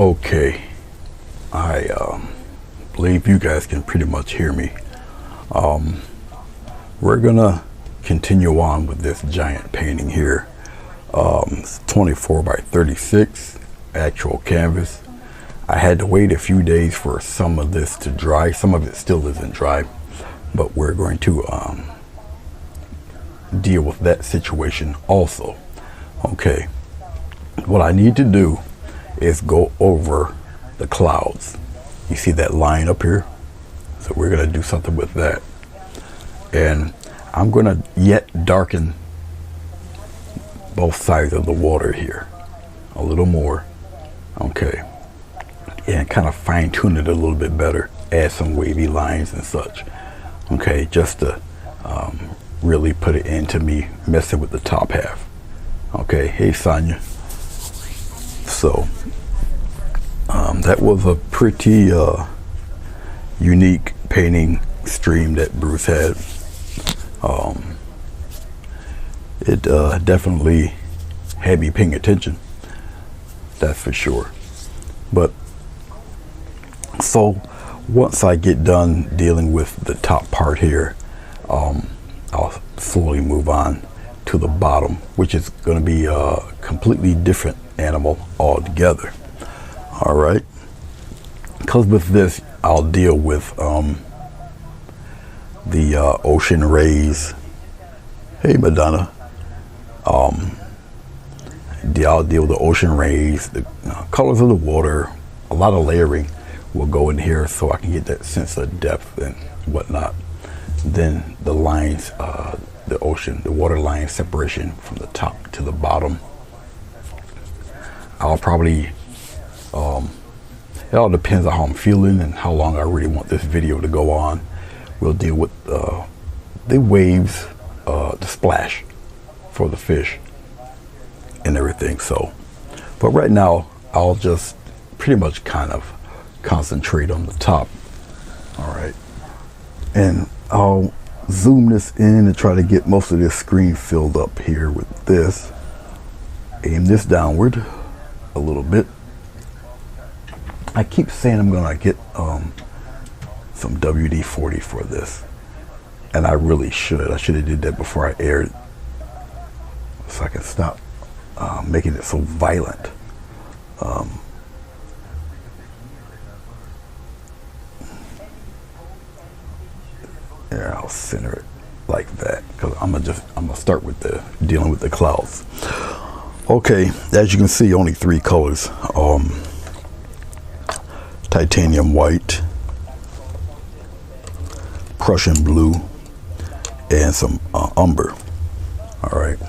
Okay, I believe you guys can pretty much hear me. We're gonna continue on with this giant painting here. It's 24 by 36 actual canvas. I had to wait a few days for some of this to dry. Some of it still isn't dry, but we're going to deal with that situation also. Okay, what I need to do is go over the clouds. You see that line up here? So we're going to do something with that. And I'm going to yet darken both sides of the water here a little more. Okay. And kind of fine tune it a little bit better. Add some wavy lines and such. Okay, just to really put it into me messing with the top half. Okay, hey Sonia. So that was a pretty unique painting stream that Bruce had. It definitely had me paying attention, that's for sure. But so once I get done dealing with the top part here, I'll slowly move on to the bottom, which is going to be a completely different animal altogether. All right, because with this I'll deal with the ocean rays. Hey Madonna. I'll deal with the ocean rays, the colors of the water. A lot of layering will go in here so I can get that sense of depth and whatnot. Then the lines, the ocean, the water line separation from the top to the bottom. I'll probably, it all depends on how I'm feeling and how long I really want this video to go on. We'll deal with the waves, the splash for the fish and everything. So, but right now I'll just pretty much kind of concentrate on the top. All right, and I'll zoom this in and try to get most of this screen filled up here with this. Aim this downward a little bit. I keep saying I'm gonna get some WD-40 for this, and I really should. I should have did that before I aired, so I can stop making it so violent. There, I'll center it like that, because I'm gonna start with dealing with the clouds. Okay, as you can see, only 3 colors: titanium white, Prussian blue, and some umber. All right.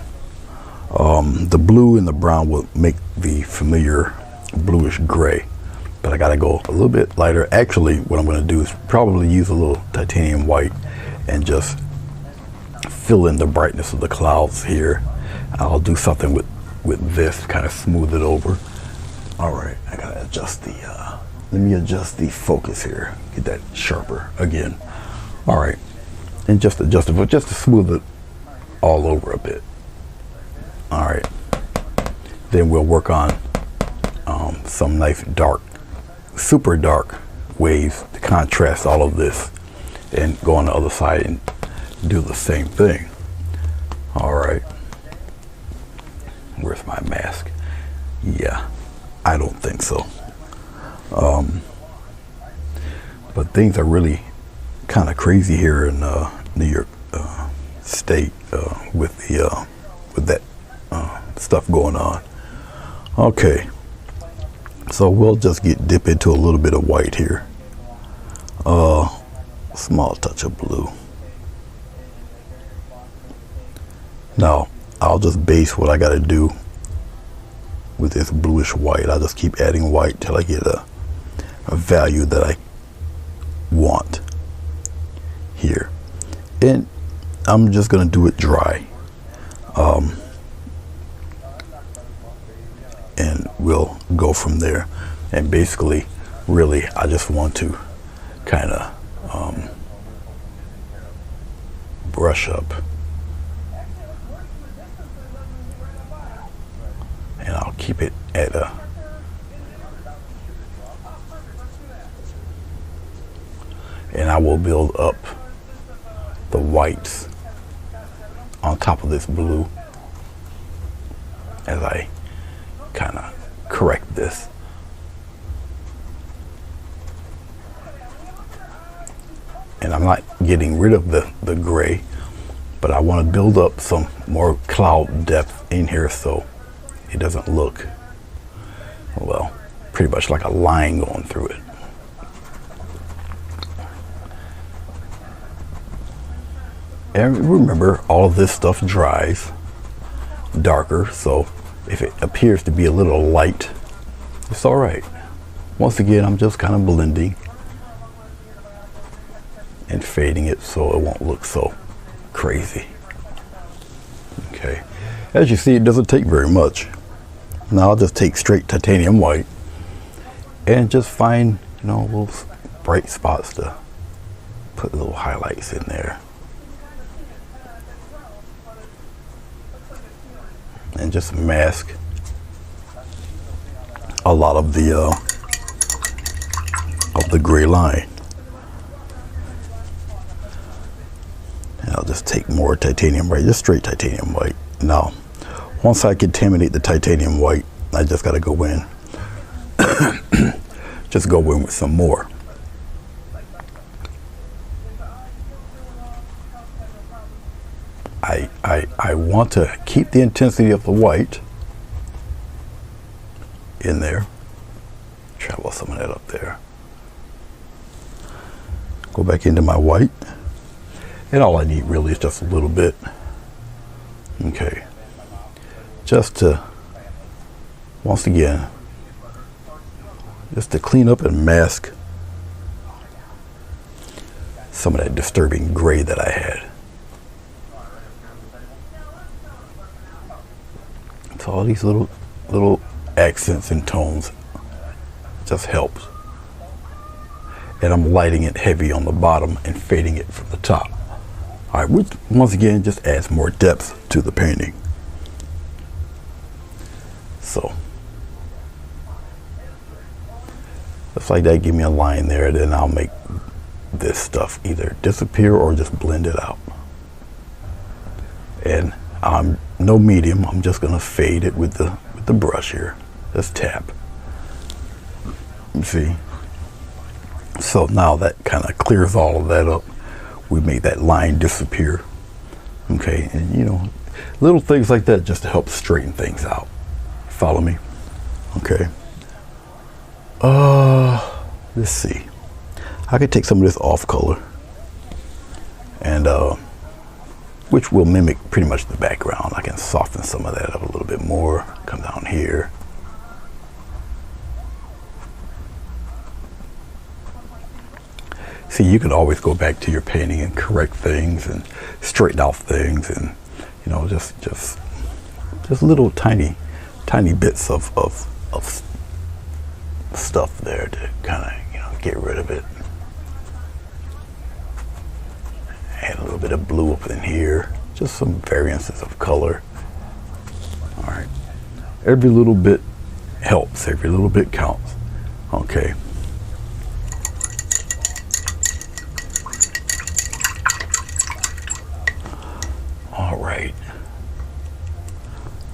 The blue and the brown will make the familiar bluish gray, but I gotta go a little bit lighter. Actually, what I'm gonna do is probably use a little titanium white and just fill in the brightness of the clouds here. I'll do something with this, kind of smooth it over. All right, I gotta adjust the let me adjust the focus here, get that sharper again. All right, and just adjust it, but just to smooth it all over a bit. All right, then we'll work on some nice dark, super dark waves to contrast all of this, and go on the other side and do the same thing. All right, where's my mask? Yeah, I don't think so. But things are really kind of crazy here in New York State with that stuff going on. Okay, so we'll just dip into a little bit of white here. Small touch of blue. Now I'll just base what I got to do with this bluish white. I'll just keep adding white till I get a value that I want here, and I'm just gonna do it dry, and we'll go from there. And basically, really, I just want to kind of brush up, and I'll keep it at a and I will build up the whites on top of this blue as I kind of correct this. And I'm not getting rid of the gray, but I want to build up some more cloud depth in here so it doesn't look, well, pretty much like a line going through it. And remember, all of this stuff dries darker, so if it appears to be a little light, it's all right. Once again, I'm just kind of blending and fading it so it won't look so crazy. Okay, as you see, it doesn't take very much. Now I'll just take straight titanium white and just find, you know, little bright spots to put little highlights in there. And just mask a lot of the gray line. And I'll just take more titanium white, just straight titanium white. Now, once I contaminate the titanium white, I just got to go in, just go in with some more. I want to keep the intensity of the white in there. Travel some of that up there. Go back into my white. And all I need really is just a little bit. Okay. Just to, once again, just to clean up and mask some of that disturbing gray that I had. So all these little accents and tones just helps. And I'm lighting it heavy on the bottom and fading it from the top. All right, which once again just adds more depth to the painting. So just like that, give me a line there, then I'll make this stuff either disappear or just blend it out. And I'm no medium, I'm just gonna fade it with the brush here. Just tap. You see? So now that kind of clears all of that up. We made that line disappear. Okay, and you know, little things like that just to help straighten things out. Follow me? Okay. Let's see. I could take some of this off color and which will mimic pretty much the background. I can soften some of that up a little bit more. Come down here. See, you can always go back to your painting and correct things and straighten out things, and you know, just little tiny bits of stuff there to kind of, you know, get rid of it. Add a little bit of blue up in here, just some variances of color. All right, every little bit helps, every little bit counts. Okay. All right,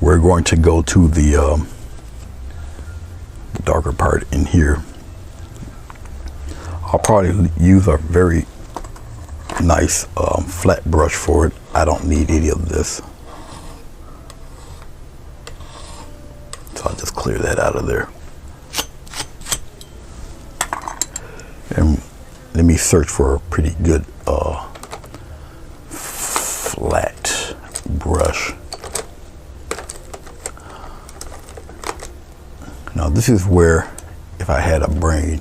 we're going to go to the darker part in here. I'll probably use a very nice flat brush for it. I don't need any of this, so I'll just clear that out of there. And let me search for a pretty good flat brush. Now this is where, if I had a brain,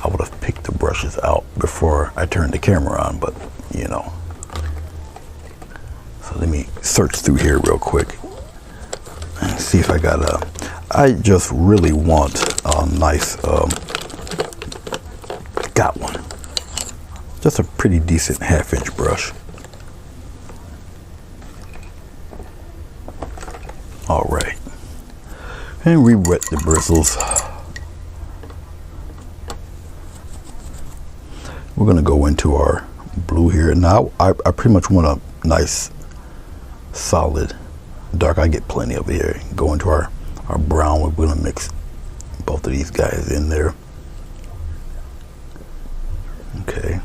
I would have picked the brushes out before I turned the camera on, but you know. So let me search through here real quick and see if I got I just really want a nice, got one. Just a pretty decent 1/2 inch brush. All right. And re-wet the bristles. we're going to go into our blue here. Now I pretty much want a nice solid dark. I get plenty of it here. Go into our brown. We're going to mix both of these guys in there. Okay.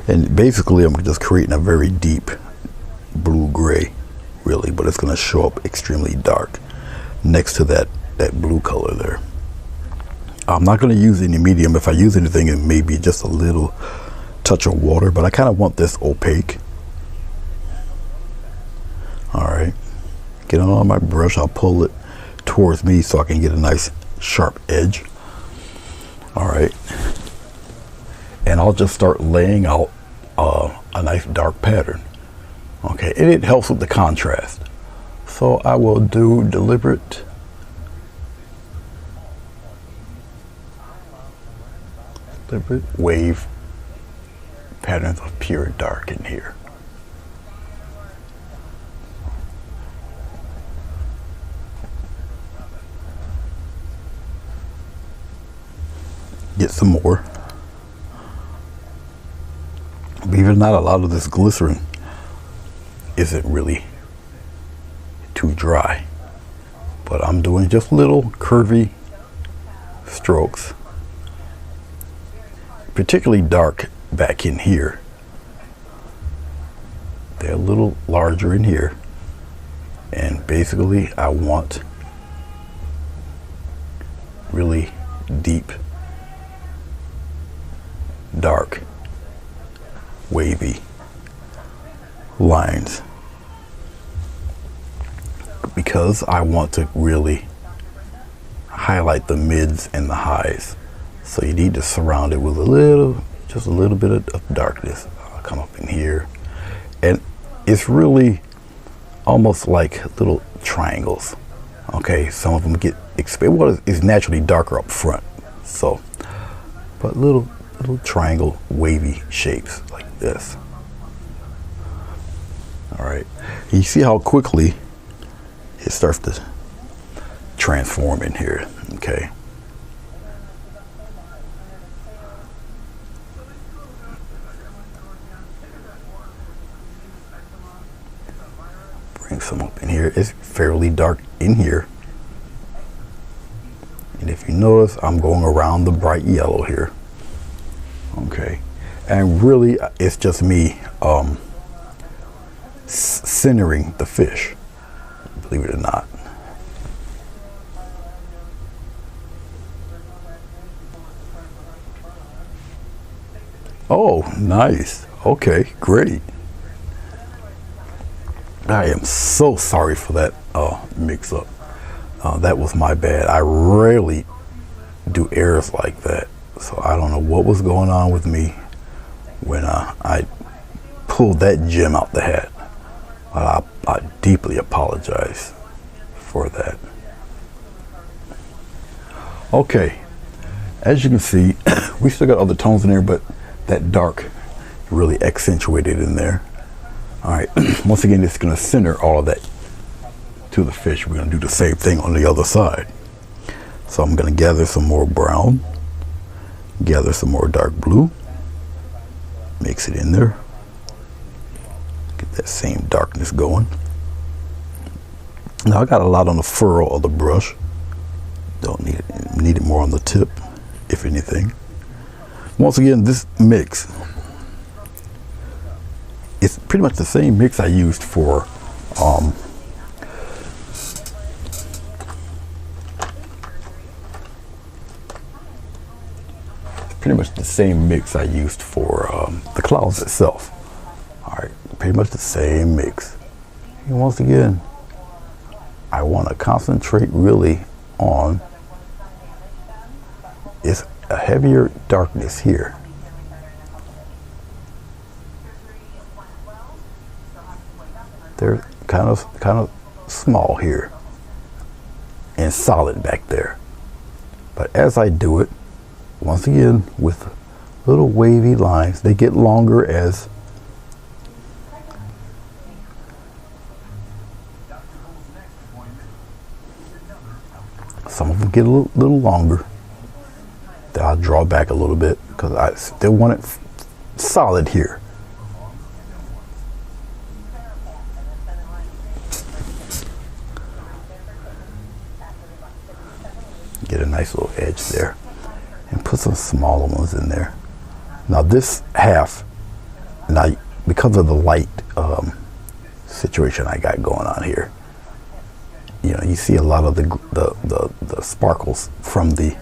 And basically I'm just creating a very deep blue gray, really, but it's going to show up extremely dark next to that blue color there. I'm not going to use any medium. If I use anything, it may be just a little touch of water, but I kind of want this opaque. All right, get on my brush. I'll pull it towards me so I can get a nice sharp edge. All right, and I'll just start laying out a nice dark pattern. Okay, and it helps with the contrast. So I will do deliberate wave patterns of pure dark in here. Get some more. Believe it or not, a lot of this glycerin isn't really too dry, but I'm doing just little curvy strokes, particularly dark back in here. They're a little larger in here, and basically I want really deep, dark, wavy lines, because I want to really highlight the mids and the highs. So you need to surround it with just a little bit of darkness. I'll come up in here, and it's really almost like little triangles. Okay, some of them get well, it's naturally darker up front, so but little triangle wavy shapes like this. All right, you see how quickly it starts to transform in here. Okay, bring some up in here. It's fairly dark in here, and if you notice, I'm going around the bright yellow here. Okay, and really it's just me centering the fish, believe it or not. Oh, nice. Okay, great. I am so sorry for that mix up. That was my bad. I rarely do errors like that, so I don't know what was going on with me when I pulled that gem out the hat. I deeply apologize for that. Okay, as you can see, we still got other tones in there, but that dark really accentuated in there. All right, once again, it's going to center all of that to the fish. We're going to do the same thing on the other side. So I'm going to gather some more brown, gather some more dark blue, mix it in there, get that same darkness going. Now I got a lot on the furrow of the brush. Don't need it more on the tip, if anything. Once again, this mix, it's pretty much the same mix I used for the clouds itself. All right, pretty much the same mix. And once again, I want to concentrate really on it's a heavier darkness here. They're kind of small here and solid back there. But as I do it, once again, with little wavy lines, they get longer as some of them get a little longer. Then I'll draw back a little bit because I still want it solid here. Get a nice little edge there and put some smaller ones in there. Now this half, now because of the light situation I got going on here, you know, you see a lot of the sparkles from the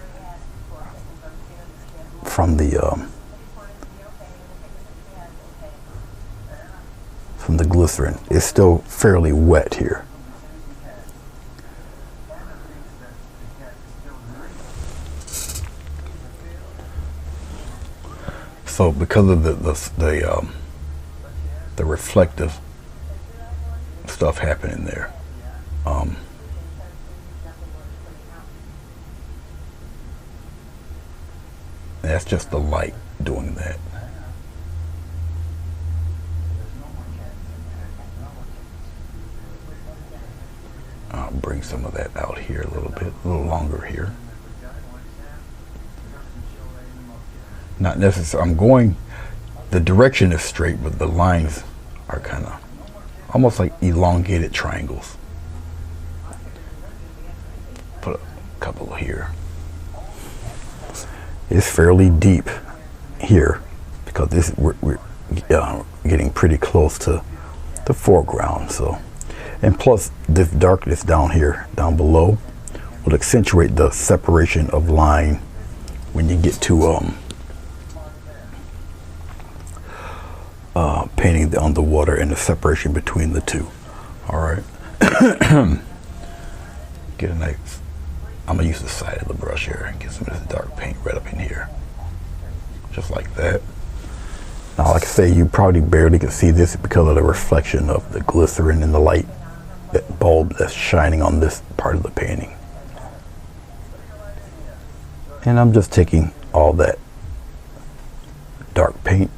glycerin. It's still fairly wet here. So because of the reflective stuff happening there, that's just the light doing that. I'll bring some of that out here a little bit, a little longer here. Not necessarily, I'm going, the direction is straight, but the lines are kind of almost like elongated triangles. Put a couple here. It's fairly deep here because this we're getting pretty close to the foreground. So, and plus this darkness down here, down below, will accentuate the separation of line when you get to painting the underwater and the separation between the two. All right. Get a nice, I'm gonna use the side of the brush here and get some of this dark paint right up in here, just like that. Now, like I say, you probably barely can see this because of the reflection of the glycerin and the light, that bulb that's shining on this part of the painting. And I'm just taking all that dark paint,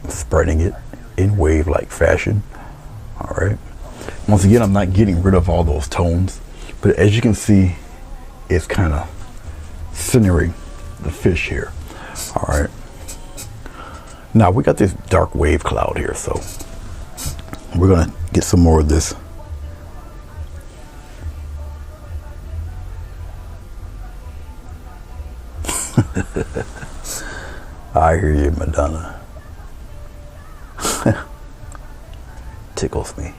spreading it in wave-like fashion. All right. Once again, I'm not getting rid of all those tones, but as you can see, it's kind of centering the fish here. All right. Now we got this dark wave cloud here, so we're gonna get some more of this. I hear you, Madonna. Tickles me.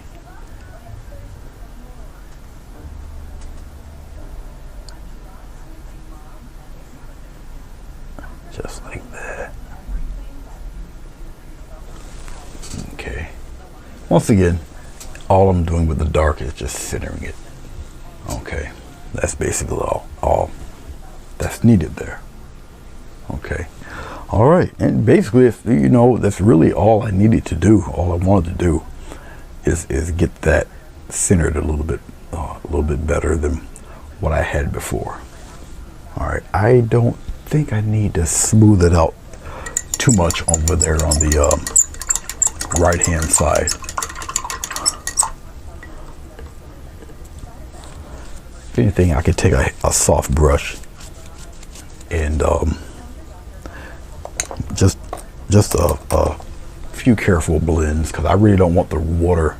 Just like that. Okay. Once again, all I'm doing with the dark is just centering it. Okay. That's basically all that's needed there. Okay. All right. And basically, if, you know, that's really all I needed to do. All I wanted to do is get that centered a little bit better than what I had before. All right. I don't think I need to smooth it out too much over there on the right hand side. If anything, I could take a soft brush and just a few careful blends, because I really don't want the water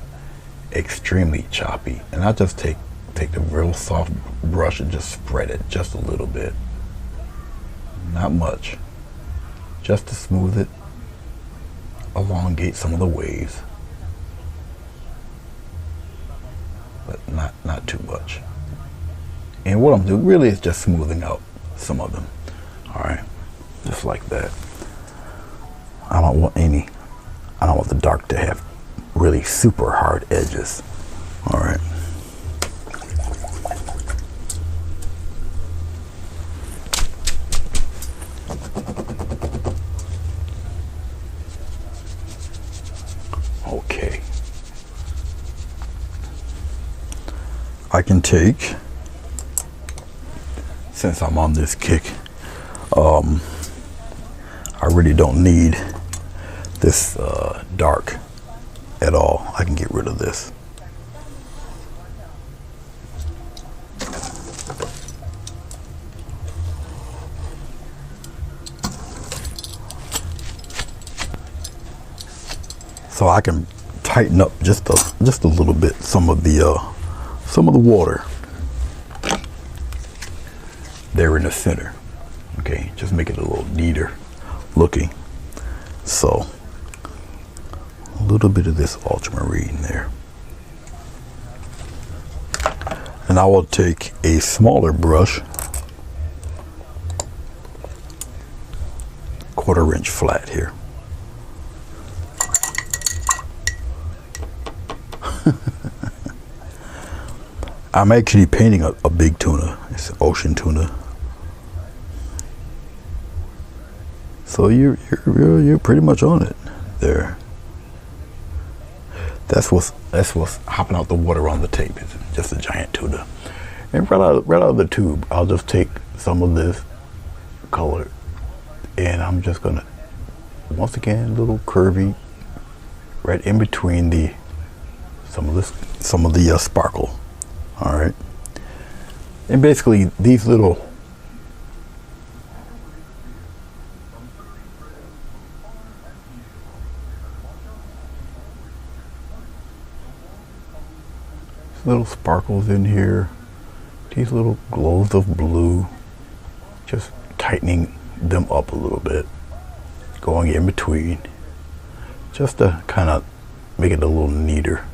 extremely choppy, and I just take the real soft brush and just spread it just a little bit, not much, just to smooth it, elongate some of the waves, but not too much. And what I'm doing really is just smoothing out some of them. All right, just like that. I don't want the dark to have really super hard edges. All right. Okay. I can take, since I'm on this kick, I really don't need this dark at all. I can get rid of this. so I can tighten up just a little bit some of the water there in the center. Okay, just make it a little neater looking. So a little bit of this ultramarine there. And I will take a smaller brush, 1/4 inch flat here. I'm actually painting a big tuna. It's an ocean tuna. So you're pretty much on it there. That's what's hopping out the water on the tape. It's just a giant tuna. And right out of the tube, I'll just take some of this color, and I'm just gonna, once again, a little curvy right in between some of the sparkle. All right, and basically these little sparkles in here, these little glows of blue, just tightening them up a little bit, going in between, just to kind of make it a little neater.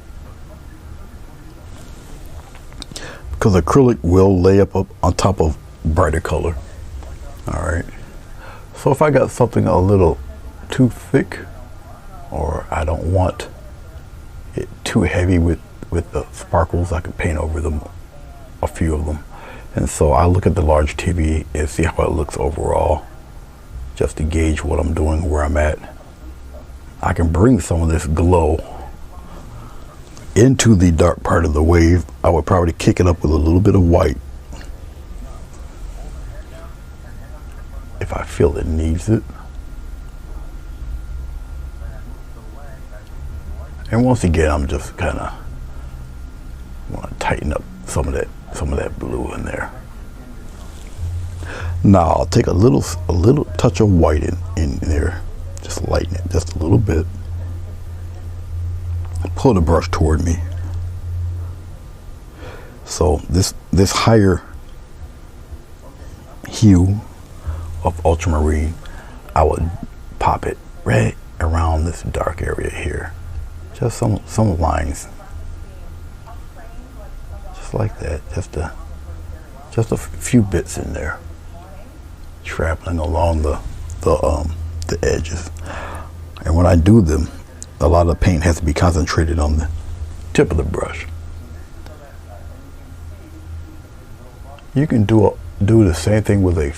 Because acrylic will lay up on top of brighter color. All right. So if I got something a little too thick, or I don't want it too heavy with the sparkles, I can paint over them, a few of them. And so I look at the large TV and see how it looks overall, just to gauge what I'm doing, where I'm at. I can bring some of this glow into the dark part of the wave. I would probably kick it up with a little bit of white if I feel it needs it. And once again, I'm just kind of want to tighten up some of that blue in there. Now I'll take a little touch of white in there, just lighten it just a little bit. Pull the brush toward me. So this higher hue of ultramarine, I would pop it right around this dark area here. Just some lines, just like that. Just a few bits in there, traveling along the edges. And when I do them, a lot of the paint has to be concentrated on the tip of the brush. You can do the same thing with a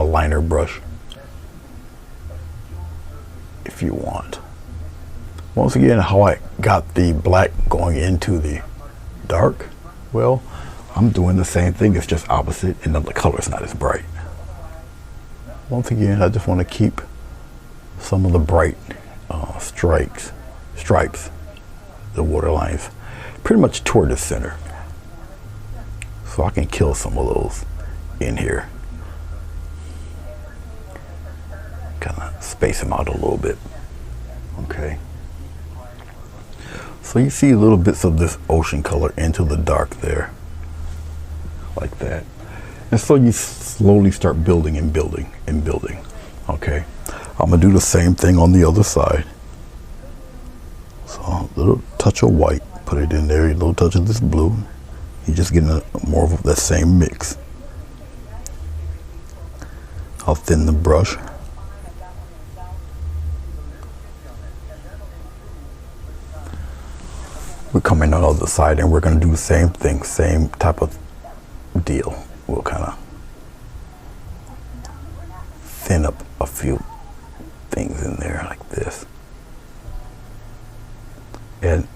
liner brush if you want. Once again, how I got the black going into the dark, well, I'm doing the same thing. It's just opposite, and the color's not as bright. Once again, I just want to keep some of the bright stripes, the water lines, pretty much toward the center, so I can kill some of those in here, kind of space them out a little bit. Okay, so you see little bits of this ocean color into the dark there, like that. And so you slowly start building and building and building. Okay, I'm gonna do the same thing on the other side. So a little touch of white, put it in there, a little touch of this blue. You're just getting more of that same mix. I'll thin the brush. We're coming on the other side, and we're gonna do the same thing, same type of deal. We'll kind of thin up a few things in there like this. And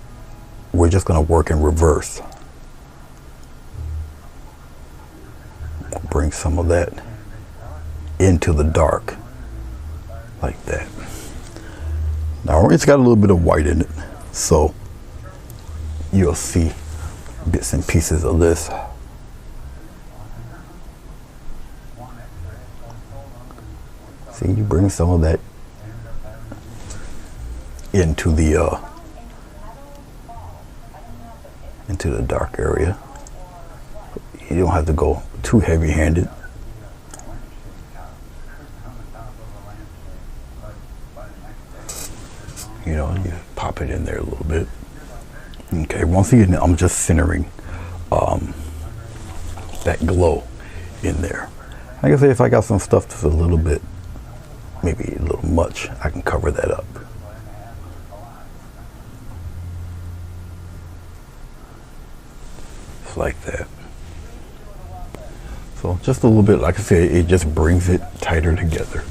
we're just going to work in reverse. Bring some of that into the dark like that. Now it's got a little bit of white in it, so you'll see bits and pieces of this. See, you bring some of that into the dark area. You don't have to go too heavy-handed. You know, you pop it in there a little bit. Okay, once again, I'm just centering that glow in there. Like I say, if I got some stuff that's a little bit, maybe a little much, I can cover that up. Just like that. So just a little bit, like I said, it just brings it tighter together.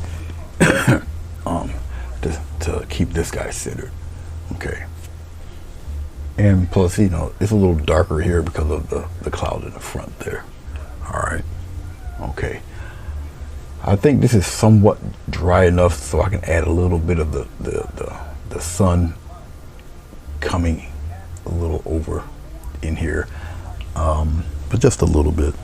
To keep this guy centered. Okay. And plus, you know, it's a little darker here because of the cloud in the front there. All right. Okay. I think this is somewhat dry enough so I can add a little bit of the sun coming a little over in here, but just a little bit.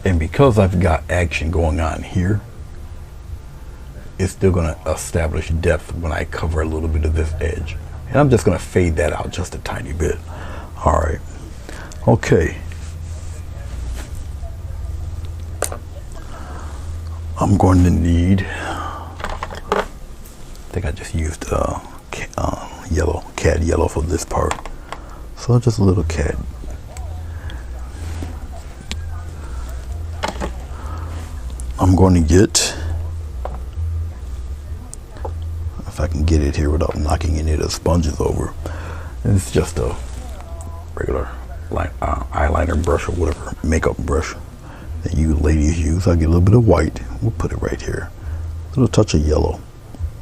And because I've got action going on here, it's still going to establish depth when I cover a little bit of this edge. And I'm just going to fade that out just a tiny bit. All right. Okay. I'm going to need, I think I just used yellow, cad yellow for this part. So just a little cad. I'm going to get, if I can get it here without knocking any of the sponges over. And it's just a regular eyeliner brush or whatever, makeup brush that you ladies use. I'll get a little bit of white. We'll put it right here. A little touch of yellow.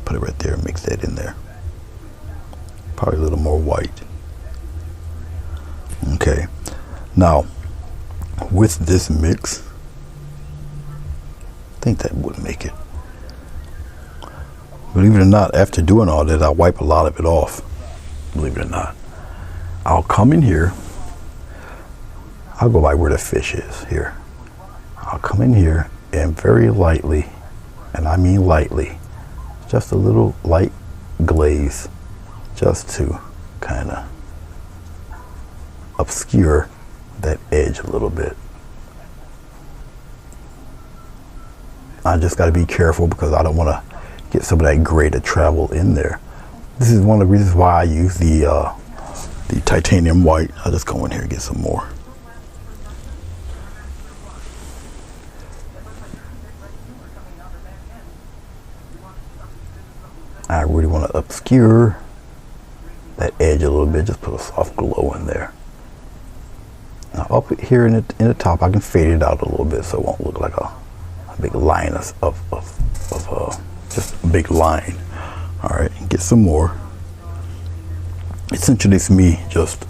Put it right there, mix that in there. Probably a little more white. Okay. Now, with this mix, I think that would make it. Believe it or not, after doing all that, I wipe a lot of it off. Believe it or not. I'll come in here. I'll go by where the fish is here. I'll come in here and very lightly, and I mean lightly, just a little light glaze, just to kind of obscure that edge a little bit. I just got to be careful because I don't want to get some of that gray to travel in there. This is one of the reasons why I use the titanium white. I'll just go in here and get some more. I really want to obscure that edge a little bit, just put a soft glow in there. Now up here in the top, I can fade it out a little bit so it won't look like a big line of just a big line. All right, and get some more. Essentially, it's me just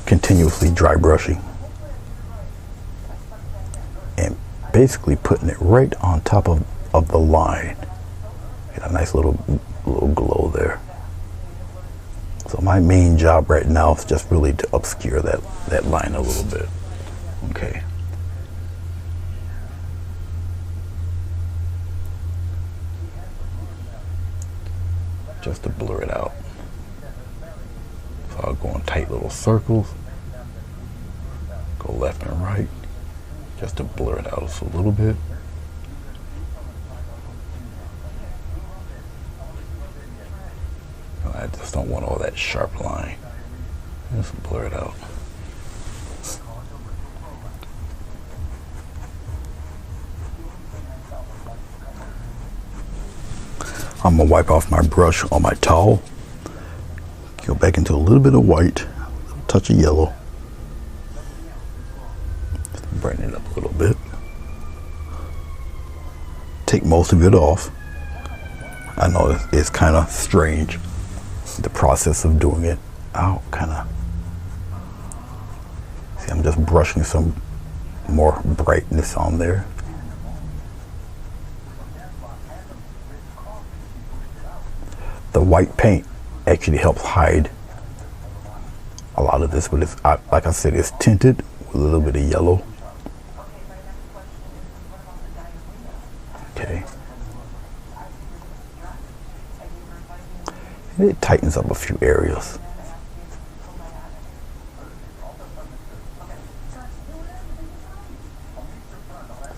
continuously dry brushing and basically putting it right on top of the line. Get a nice little glow there. So my main job right now is just really to obscure that line a little bit. Okay. Just to blur it out. So I'll go in tight little circles, go left and right, just to blur it out just a little bit. I just don't want all that sharp line. Just blur it out. I'm gonna wipe off my brush on my towel. Go back into a little bit of white, a little touch of yellow. Just brighten it up a little bit. Take most of it off. I know it's kind of strange, the process of doing it. I'll kind of see, I'm just brushing some more brightness on there. The white paint actually helps hide a lot of this, but it's, like I said, it's tinted with a little bit of yellow. Okay. And it tightens up a few areas.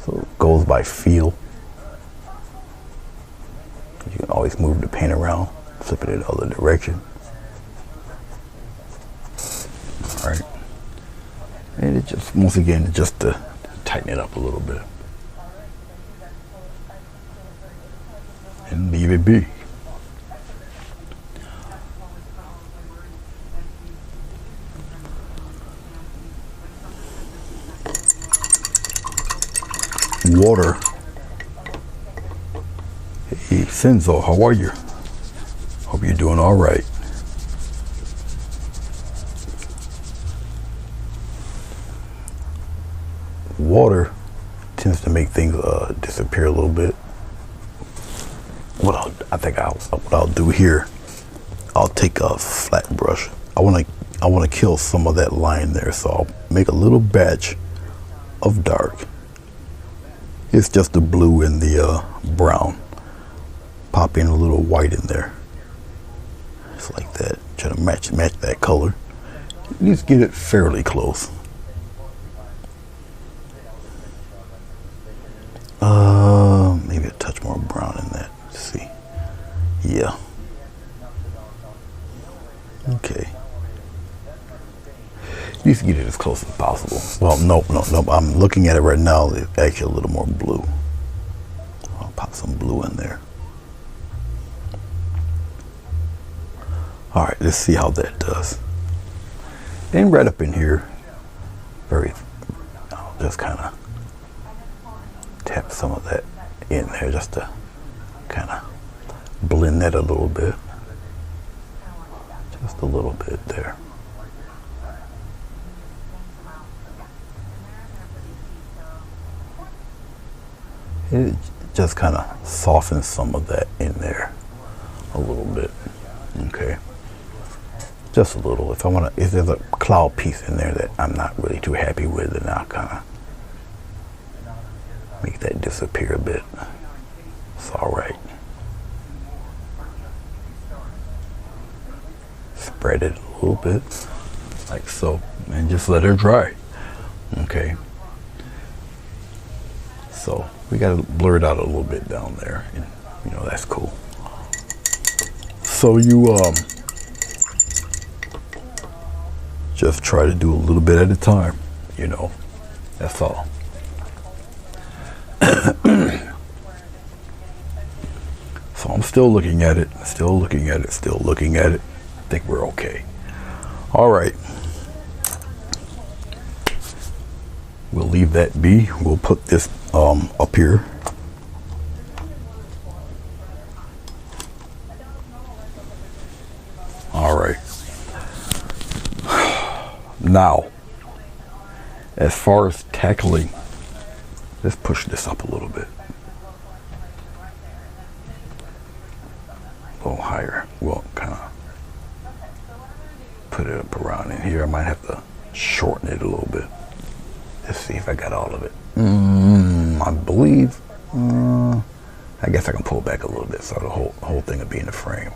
So it goes by feel. You can always move the paint around, flip it in the other direction. All right. And it just, once again, just to tighten it up a little bit. And leave it be. Water. Hey, Senzo, how are you? Hope you're doing all right. Water tends to make things disappear a little bit. What I'll do here, I'll take a flat brush. I want to kill some of that line there, so I'll make a little batch of dark. It's just the blue and the brown. Pop in a little white in there. Just like that. Try to match that color. At least get it fairly close. Maybe a touch more brown in that. Let's see. Yeah. Okay. At least get it as close as possible. Well, no. I'm looking at it right now. It's actually a little more blue. I'll pop some blue in there. All right, let's see how that does. And right up in here, I'll just kind of tap some of that in there just to kind of blend that a little bit. Just a little bit there. It just kind of softens some of that in there a little bit. Okay. Just a little. If there's a cloud piece in there that I'm not really too happy with, then I'll kind of make that disappear a bit. It's all right. Spread it a little bit, like so, and just let it dry. Okay. So we got to blur it out a little bit down there, and that's cool. So you just try to do a little bit at a time, that's all. So I'm still looking at it, still looking at it. I think we're okay. All right. We'll leave that be. We'll put this up here. All right. Now, as far as tackling, let's push this up a little bit. A little higher. We'll kind of put it up around in here. I might have to shorten it a little bit. Let's see if I got all of it. I believe. I guess I can pull back a little bit so the whole thing will be in the frame.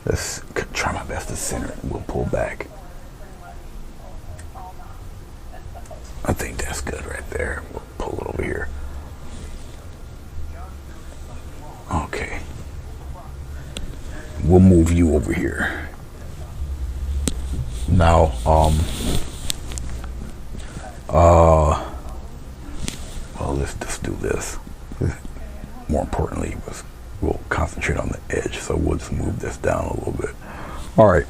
Let's try my best to center it. We'll pull back. I think that's good right there. We'll pull it over here. Okay. We'll move you over here. Now, well, let's just do this. More importantly, we'll concentrate on the edge, so we'll just move this down a little bit. All right.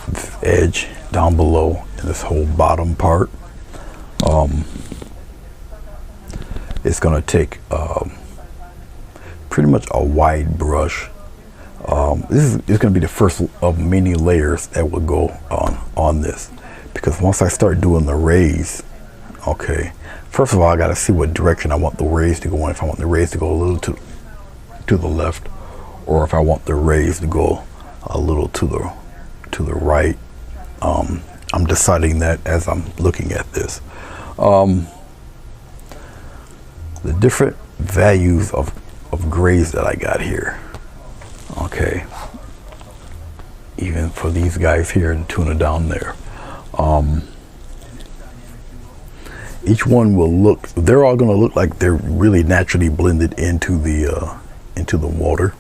This edge down below and this whole bottom part, it's going to take pretty much a wide brush. This is going to be the first of many layers that will go on this, because once I start doing the rays, okay, first of all I got to see what direction I want the rays to go in. If I want the rays to go a little to the left, or if I want the rays to go a little to the right. I'm deciding that as I'm looking at this. The different values of grays that I got here. Okay. Even for these guys here, the tuna down there. Each one will look, they're all going to look like they're really naturally blended into the water.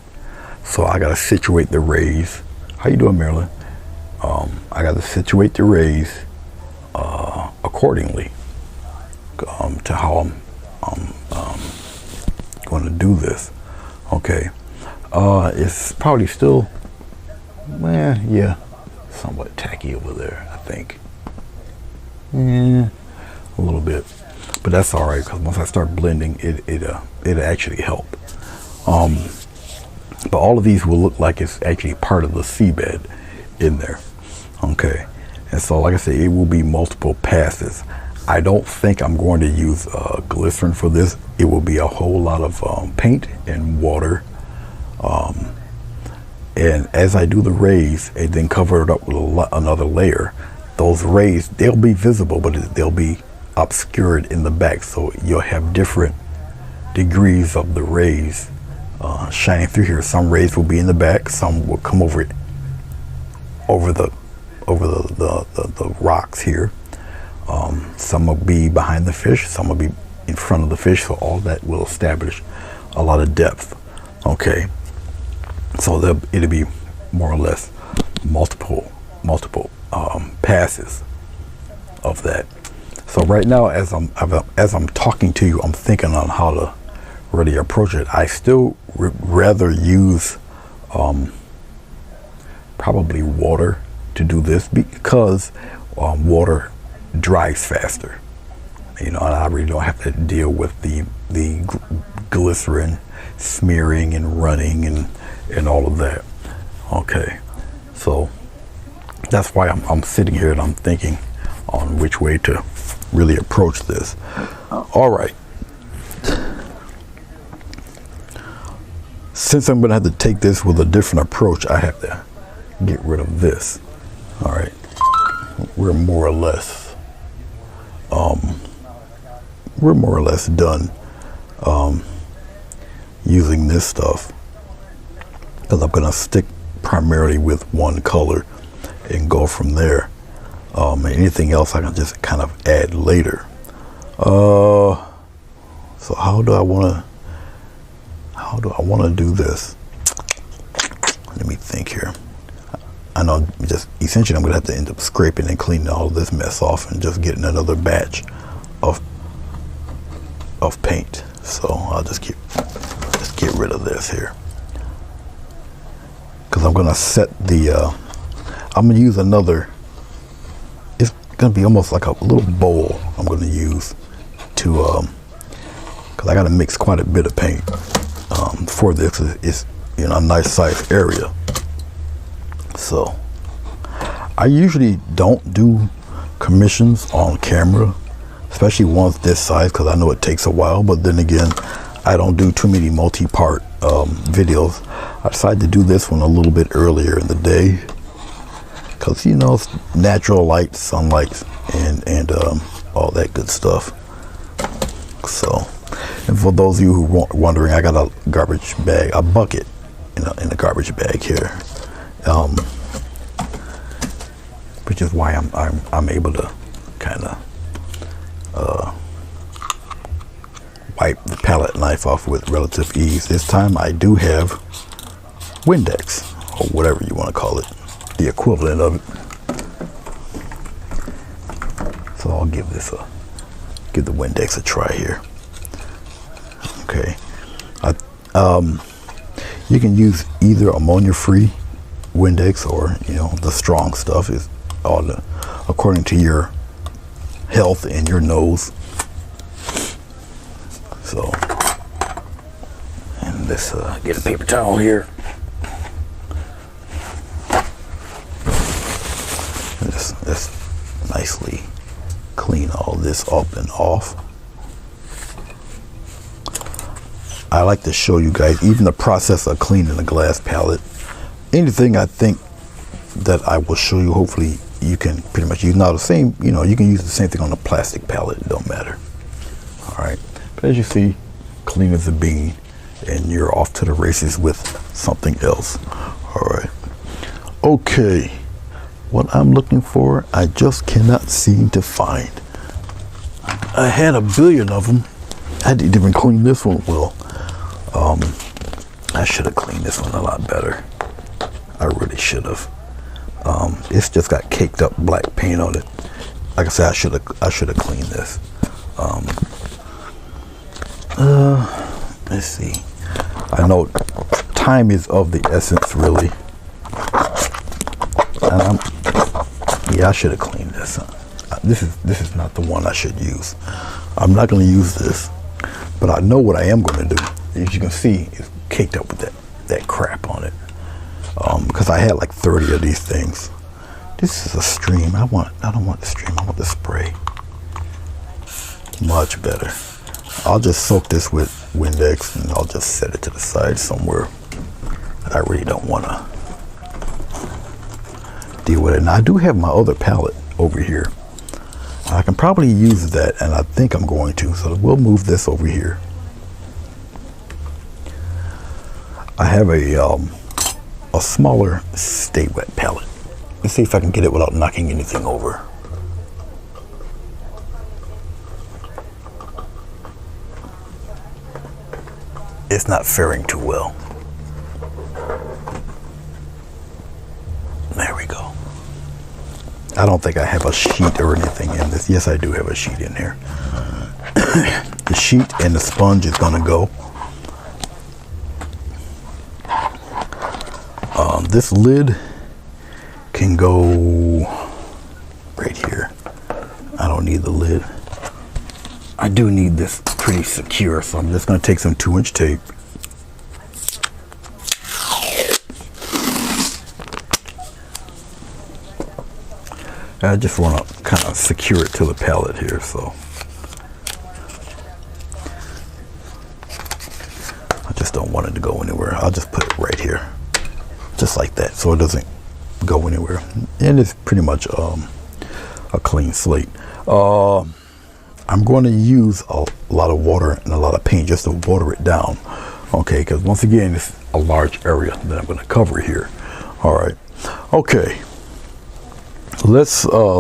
So I got to situate the rays. How you doing, Marilyn? I got to situate the rays accordingly to how I'm going to do this. Okay. It's probably still, yeah, somewhat tacky over there, I think. Yeah, a little bit, but that's all right, because once I start blending, it'll actually help. But all of these will look like it's actually part of the seabed in there. Okay, and so like I said, it will be multiple passes. I don't think I'm going to use glycerin for this. It will be a whole lot of paint and water. And as I do the rays and then cover it up with another layer, those rays, they'll be visible, but they'll be obscured in the back. So you'll have different degrees of the rays shining through here. Some rays will be in the back, some will come over the rocks here. Some will be behind the fish, some will be in front of the fish. So all that will establish a lot of depth. Okay. So it'll be more or less multiple passes of that. So right now, as I'm talking to you, I'm thinking on how to really approach it. I still rather use probably water to do this, because water dries faster. You know, and I really don't have to deal with the glycerin smearing and running and all of that. Okay, so that's why I'm sitting here and I'm thinking on which way to really approach this. All right, since I'm gonna have to take this with a different approach, I have to get rid of this. All right, we're more or less done using this stuff, because I'm gonna stick primarily with one color and go from there. Anything else I can just kind of add later. So how do I want to do this? Let me think here. I know, just essentially I'm gonna have to end up scraping and cleaning all of this mess off and just getting another batch of paint. So I'll just get rid of this here, because I'm gonna set the I'm gonna use another, it's gonna be almost like a little bowl I'm gonna use to because I gotta mix quite a bit of paint for this. It's, you know, a nice size area. So I usually don't do commissions on camera, especially ones this size, because I know it takes a while. But then again, I don't do too many multi-part videos. I decided to do this one a little bit earlier in the day, because, you know, it's natural light, sunlight, and all that good stuff. So, and for those of you who are wondering, I got a garbage bag, a bucket in a garbage bag here, which is why I'm able to kind of wipe the palette knife off with relative ease. This time I do have Windex, or whatever you want to call it, the equivalent of it. So I'll give the Windex a try here. Okay, you can use either ammonia-free Windex or, you know, the strong stuff. Is all according to your health and your nose. So, and let's get a paper towel here. Let's nicely clean all this up and off. I like to show you guys even the process of cleaning a glass palette. Anything I think that I will show you hopefully you can pretty much use now the same, you know, you can use the same thing on a plastic palette, it don't matter. All right, but as you see, clean as a bean, and you're off to the races with something else. All right, okay, what I'm looking for, I just cannot seem to find. I had a billion of them. I didn't even clean this one well. I should have cleaned this one a lot better. I really should have. It's just got caked up black paint on it. Like I said, I should have cleaned this. Let's see. I know time is of the essence, really. And yeah, I should have cleaned this. This is not the one I should use. I'm not going to use this, but I know what I am going to do. As you can see, it's caked up with that crap on it. Because I had like 30 of these things. This is a stream. I don't want the stream. I want the spray. Much better. I'll just soak this with Windex and I'll just set it to the side somewhere. I really don't want to deal with it. Now I do have my other palette over here. I can probably use that, and I think I'm going to. So we'll move this over here. I have a smaller Stay Wet palette. Let's see if I can get it without knocking anything over. It's not faring too well. There we go. I don't think I have a sheet or anything in this. Yes, I do have a sheet in here. The sheet and the sponge is gonna go. This lid can go right here. I don't need the lid. I do need this pretty secure, so I'm just going to take some 2-inch tape. I just want to kind of secure it to the palette here, so I just don't want it to go anywhere. I'll just put it right here, just like that, so it doesn't go anywhere. And it's pretty much a clean slate. I'm going to use a lot of water and a lot of paint just to water it down, okay, because once again it's a large area that I'm going to cover here. All right, okay, let's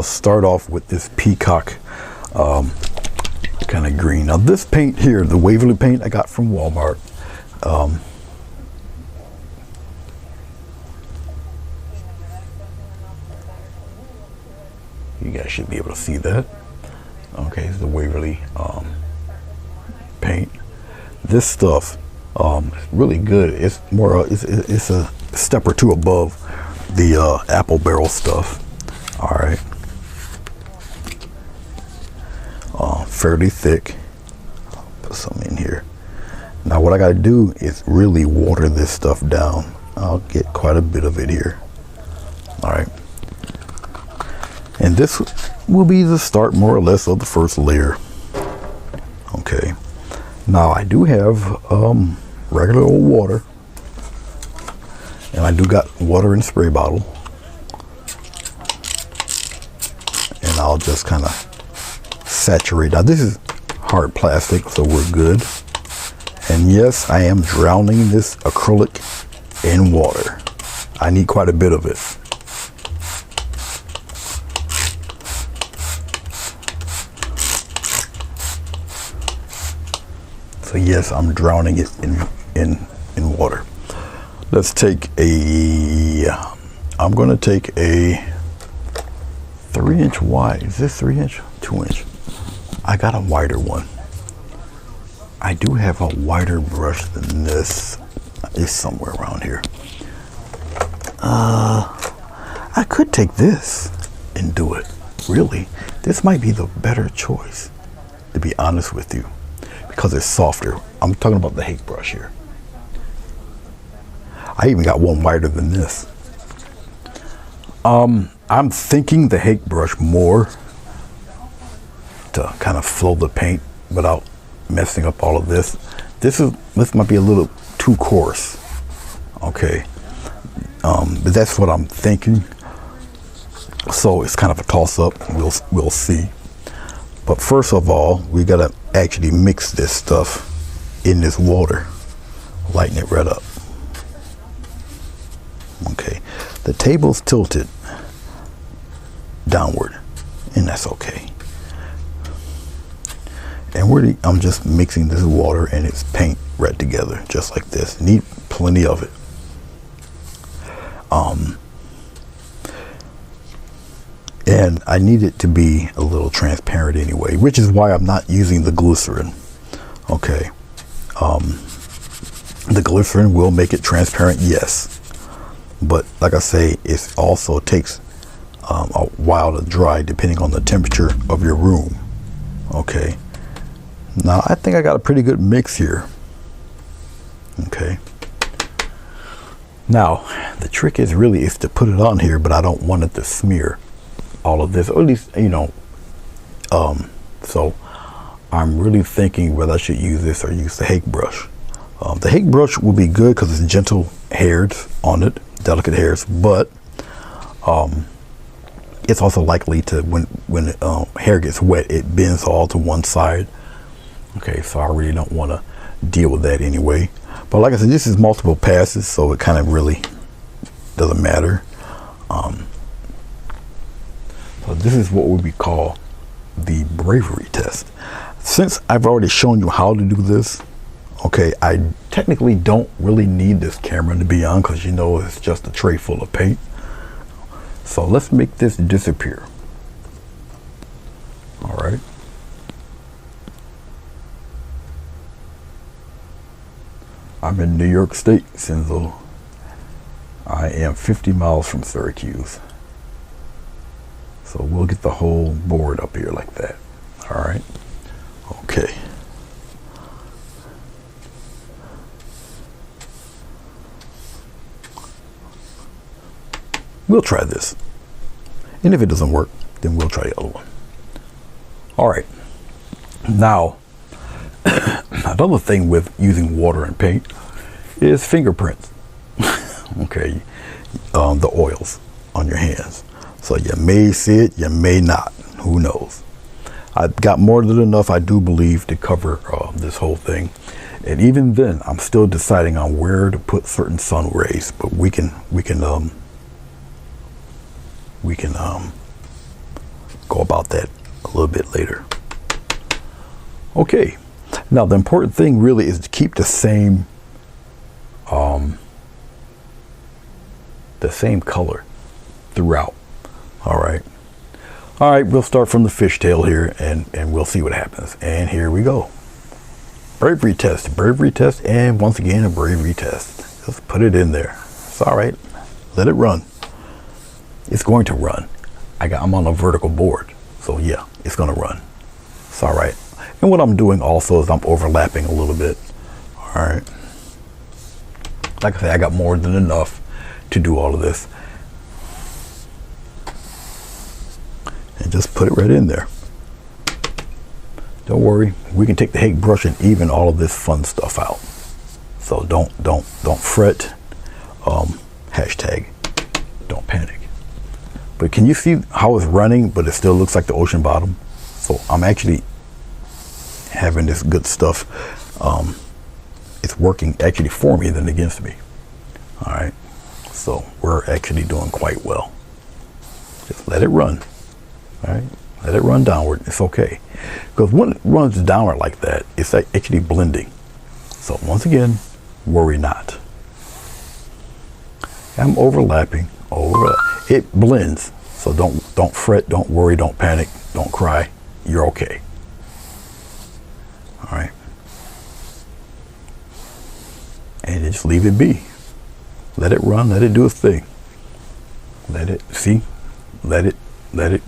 start off with this peacock kind of green. Now this paint here, the Waverly paint I got from Walmart, you guys should be able to see that. Okay, it's the Waverly paint. This stuff is really good. It's more it's a step or two above the apple barrel stuff. All right, fairly thick. I'll put some in here. Now what I got to do is really water this stuff down. I'll get quite a bit of it here. All right, and this will be the start more or less of the first layer. Okay, now I do have regular old water, and I do got water in a spray bottle, and I'll just kind of saturate. Now this is hard plastic, so we're good. And yes, I am drowning this acrylic in water. I need quite a bit of it. So yes, I'm drowning it in water. Let's take I'm going to take a 3-inch wide. Is this 3-inch? 2-inch. I got a wider one. I do have a wider brush than this. It's somewhere around here. I could take this and do it. Really, this might be the better choice, to be honest with you, because it's softer. I'm talking about the Hake brush here. I even got one wider than this. I'm thinking the Hake brush more to kind of flow the paint without messing up all of this. This might be a little too coarse. Okay, but that's what I'm thinking. So it's kind of a toss-up. We'll see. But first of all, we gotta actually mix this stuff in this water. Lighten it right up. Okay, the table's tilted downward, and that's okay. And really, I'm just mixing this water and its paint right together, just like this. Need plenty of it. And I need it to be a little transparent anyway, which is why I'm not using the glycerin. Okay. The glycerin will make it transparent, yes. But like I say, it also takes a while to dry depending on the temperature of your room. Okay. Now I think I got a pretty good mix here. Okay. Now the trick is to put it on here, but I don't want it to smear all of this, or at least, you know, so I'm really thinking whether I should use this or use the Hake brush. The Hake brush will be good because it's gentle hairs on it, delicate hairs, but it's also likely to, when hair gets wet, it bends all to one side. Okay, so I really don't want to deal with that anyway. But like I said, this is multiple passes, so it kind of really doesn't matter. So this is what we call the bravery test. Since I've already shown you how to do this, okay, I technically don't really need this camera to be on, because you know it's just a tray full of paint. So let's make this disappear. All right. I'm in New York State, Sinzo. I am 50 miles from Syracuse. So we'll get the whole board up here like that. All right. Okay. We'll try this. And if it doesn't work, then we'll try the other one. All right. Now, another thing with using water and paint is fingerprints. Okay. The oils on your hands. So you may see it, you may not. Who knows? I've got more than enough, I do believe, to cover this whole thing. And even then, I'm still deciding on where to put certain sun rays. But we can go about that a little bit later. Okay. Now the important thing really is to keep the same color throughout. All right, we'll start from the fishtail here, and we'll see what happens. And here we go. Bravery test, and once again a bravery test. Just put it in there. It's all right. Let it run. It's going to run. I'm on a vertical board, so yeah, it's going to run. It's all right. And what I'm doing also is I'm overlapping a little bit. All right. Like I say, I got more than enough to do all of this. And just put it right in there. Don't worry, we can take the Hake brush and even all of this fun stuff out. So don't fret. Hashtag don't panic. But can you see how it's running, but it still looks like the ocean bottom? So I'm actually having this good stuff. It's working actually for me than against me. All right, so we're actually doing quite well. Just let it run. All right, let it run downward. It's okay, because when it runs downward like that, it's actually blending. So once again, worry not. I'm overlapping. It blends. So don't fret, don't worry, don't panic, don't cry. You're okay. All right. And just leave it be. Let it run, let it do its thing. Let it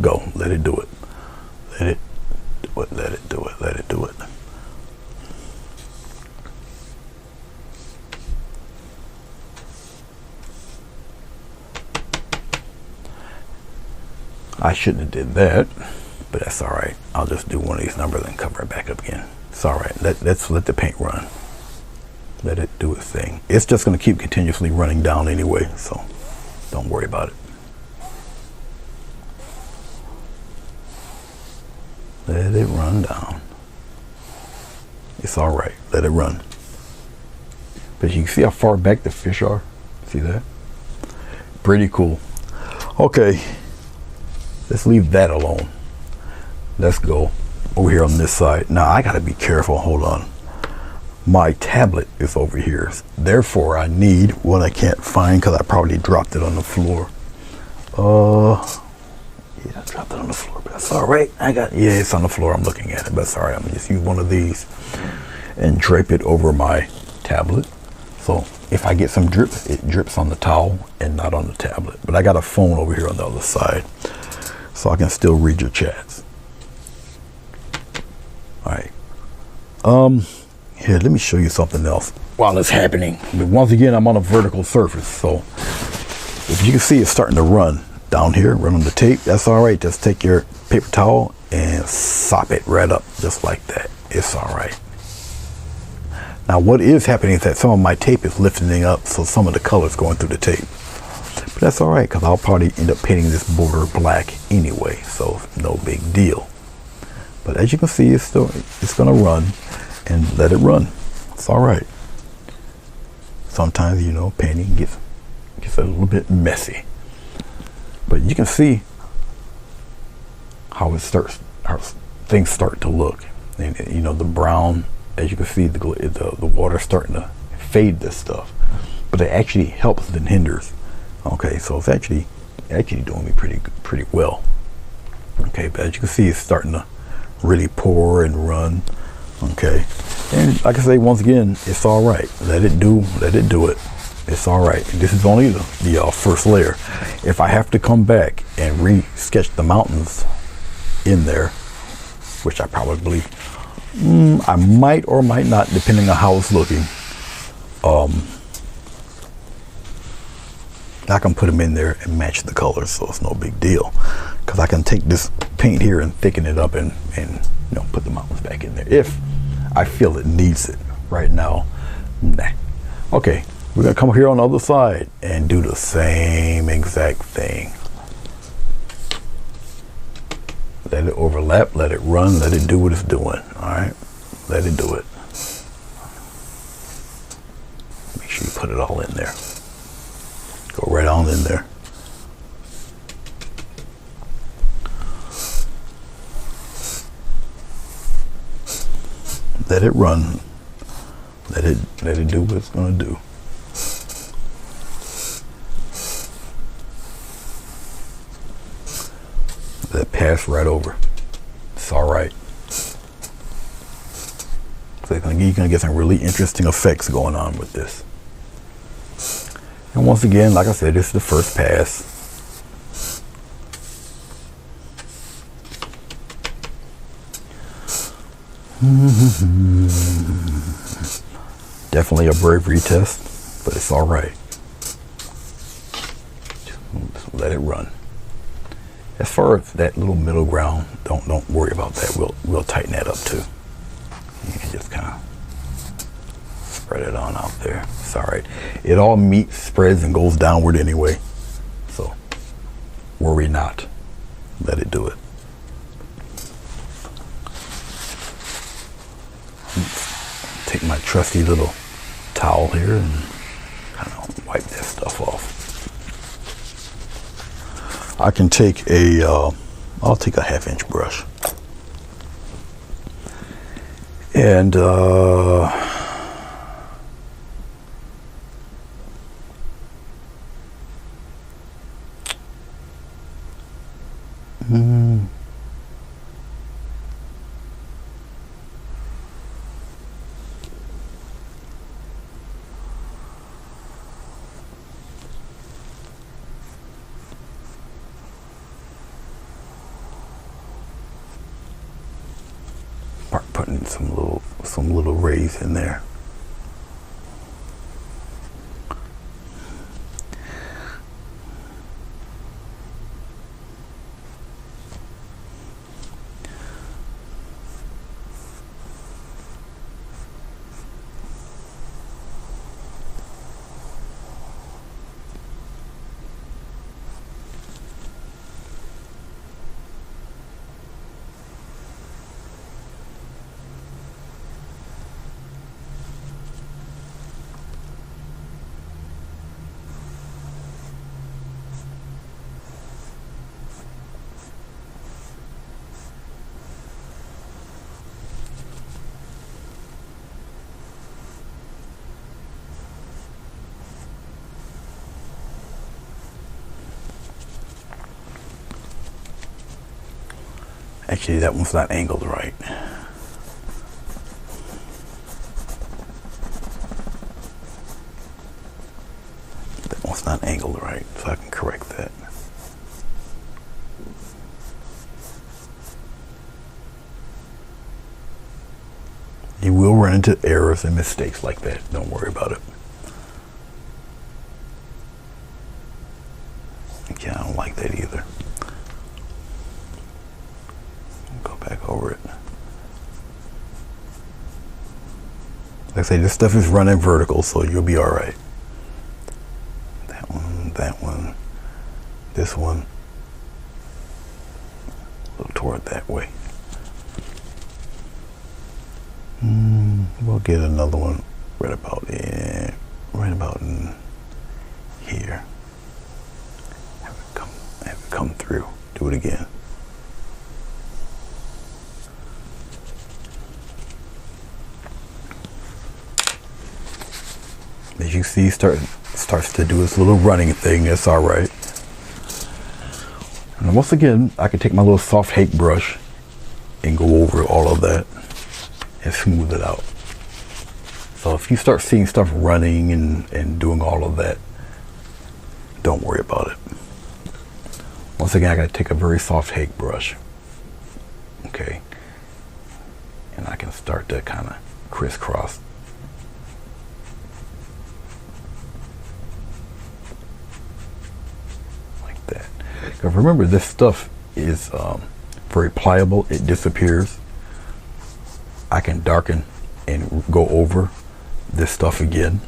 go, let it do it. Let it do it. I shouldn't have did that, but that's all right. I'll just do one of these numbers and cover it back up again. It's all right. Let's let the paint run. Let it do its thing. It's just going to keep continuously running down anyway, so don't worry about it. Let it run down. It's all right. Let it run. But you can see how far back the fish are. See that? Pretty cool. Okay, let's leave that alone. Let's go over here on this side. Now I gotta be careful. Hold on. My tablet is over here. Therefore, I need what I can't find because I probably dropped it on the floor. Yeah, I dropped it on the floor, but that's all right. Yeah, it's on the floor. I'm looking at it, but that's all right. I'm gonna just use one of these and drape it over my tablet. So if I get some drip, it drips on the towel and not on the tablet. But I got a phone over here on the other side, so I can still read your chats. All right. Here, let me show you something else while it's happening. But once again, I'm on a vertical surface, so if you can see it's starting to run down here, run on the tape, that's all right. Just take your paper towel and sop it right up just like that. It's all right. Now what is happening is that some of my tape is lifting up, so some of the color's going through the tape. But that's all right, because I'll probably end up painting this border black anyway, so no big deal. But as you can see, it's gonna run, and let it run. It's all right. Sometimes, you know, painting gets a little bit messy, but you can see how things start to look. And you know, the brown, as you can see, the water starting to fade this stuff, but it actually helps than hinders. Okay, so it's actually doing me pretty well. Okay, but as you can see, it's starting to really pour and run. Okay, and like I say, once again, it's all right. Let it do it. It's all right. This is only the first layer. If I have to come back and re-sketch the mountains in there, which I probably I might or might not, depending on how it's looking, I can put them in there and match the colors, so it's no big deal, because I can take this paint here and thicken it up and you know, put the mountains back in there if I feel it needs it. Right now, nah. Okay, we're gonna come here on the other side and do the same exact thing. Let it overlap, let it run, let it do what it's doing. All right, let it do it. Make sure you put it all in there. Go right on in there. Let it run. Let it do what it's gonna do. Let it pass right over. It's all right. So you're gonna get some really interesting effects going on with this. And once again, like I said, this is the first pass. Definitely a bravery test, but it's all right. Just let it run. As far as that little middle ground, don't worry about that. We'll tighten that up too. You can just kind of spread it on out there. It's all right. It all meets, spreads, and goes downward anyway. So worry not. Let it do it. Take my trusty little towel here and kind of wipe that stuff off. I can take I'll take a 1/2-inch brush and putting some little rays in there. Actually, that one's not angled right. That one's not angled right, so I can correct that. You will run into errors and mistakes like that. Don't worry about it. Okay, I don't like that either. Go back over it. Like I say, this stuff is running vertical, so you'll be all right. That one, this one. A little toward that way. We'll get another one right about in here. Have it come through. Do it again. As you see, starts to do this little running thing. That's all right. And once again, I can take my little soft hake brush and go over all of that and smooth it out. So if you start seeing stuff running and doing all of that, don't worry about it. Once again, I gotta take a very soft hake brush. Okay. And I can start to kind of crisscross. Like that. Because remember, this stuff is very pliable. It disappears. I can darken and go over this stuff again.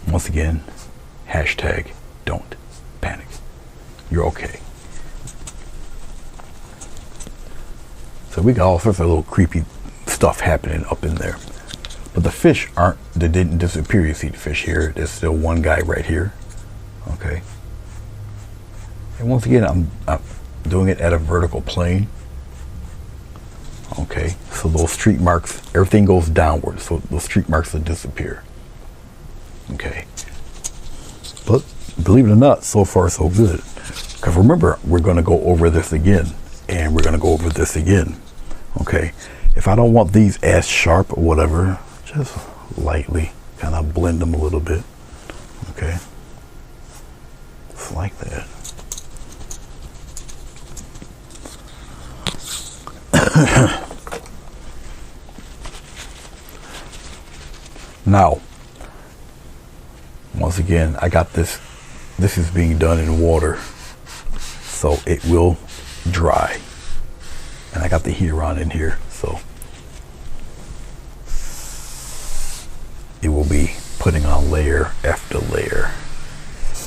Once again, hashtag don't panic. You're okay. So we got all sorts of little creepy stuff happening up in there. But the fish they didn't disappear. You see the fish here. There's still one guy right here. Okay. And once again, I'm doing it at a vertical plane. Okay, so those streak marks, everything goes downward, so those streak marks will disappear. Okay, but believe it or not, so far so good. Because remember, we're going to go over this again, and we're going to go over this again. Okay, if I don't want these as sharp or whatever, just lightly kind of blend them a little bit. Okay, just like that. Now, once again, I got this is being done in water, so it will dry. And I got the heater on in here, so it will be putting on layer after layer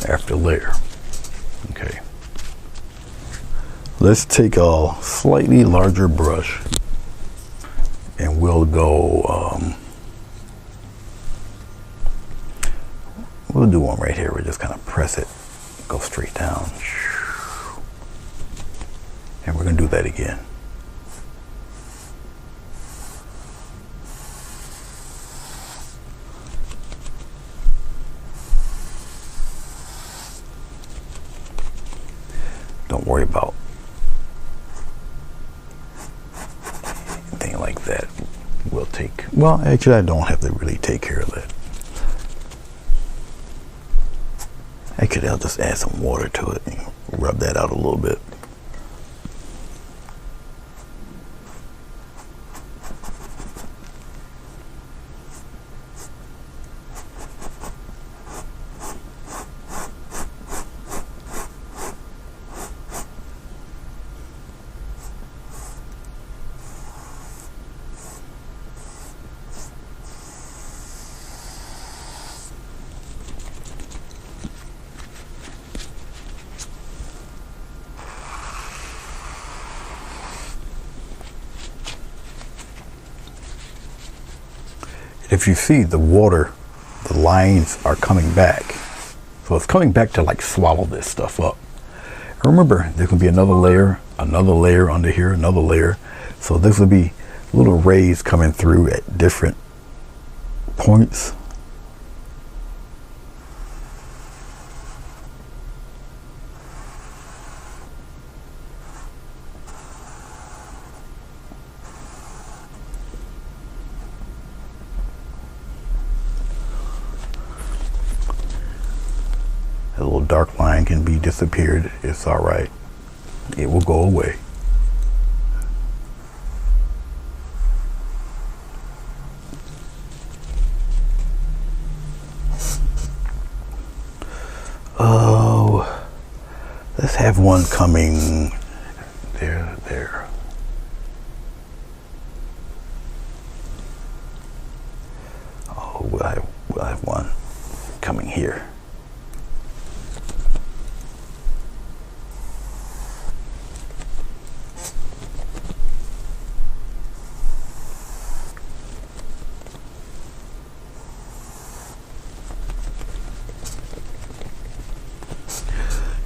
after layer. Okay. Let's take a slightly larger brush and we'll go, we'll do one right here. We'll just kind of press it, go straight down. And we're going to do that again. Don't worry about anything like that. We'll take, well, actually I don't have to really take care of that. Actually, I'll just add some water to it and rub that out a little bit. If you see the water, the lines are coming back. So it's coming back to like swallow this stuff up. And remember, there can be another layer under here, another layer. So this will be little rays coming through at different points. dark line can be disappeared. It's all right. It will go away. Oh, let's have one coming there. Oh, we'll have one coming here.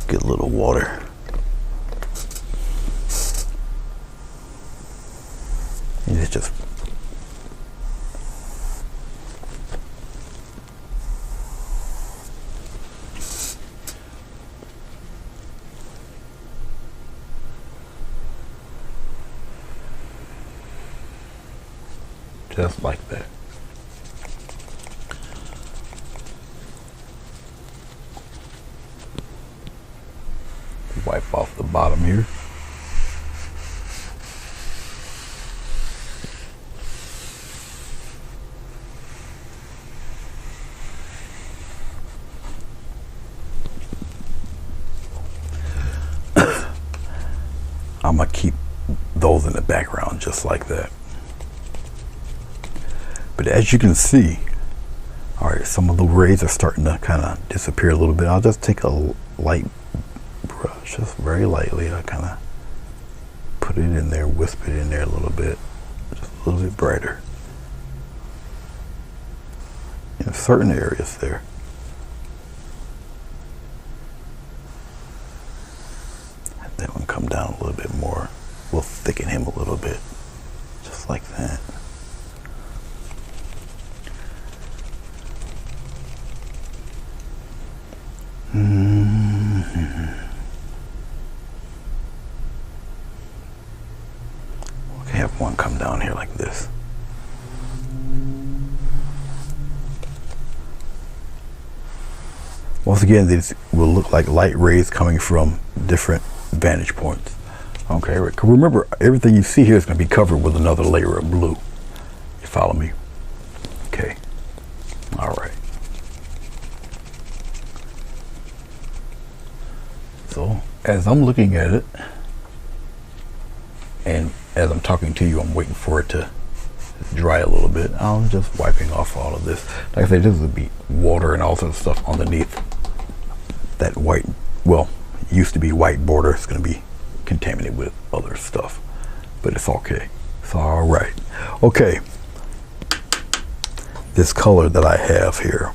Get a little water. And it's just like that. Wipe off the bottom here. I'm gonna keep those in the background just like that. But as you can see, all right, some of the rays are starting to kind of disappear a little bit. I'll just take a light brush, just very lightly. I kind of put it in there, wisp it in there a little bit, just a little bit brighter in certain areas there. And then we'll come down a little bit more. We'll thicken him a little bit, just like that. Okay, have one come down here like this. Once again, these will look like light rays coming from different vantage points. Okay, remember, everything you see here is going to be covered with another layer of blue. You follow me? Okay. All right. So as I'm looking at it, and as I'm talking to you, I'm waiting for it to dry a little bit. I'm just wiping off all of this. Like I said, this would be water and all sorts of stuff underneath that white, well, used to be white border. It's going to be contaminated with other stuff, but it's okay. It's all right. Okay. This color that I have here,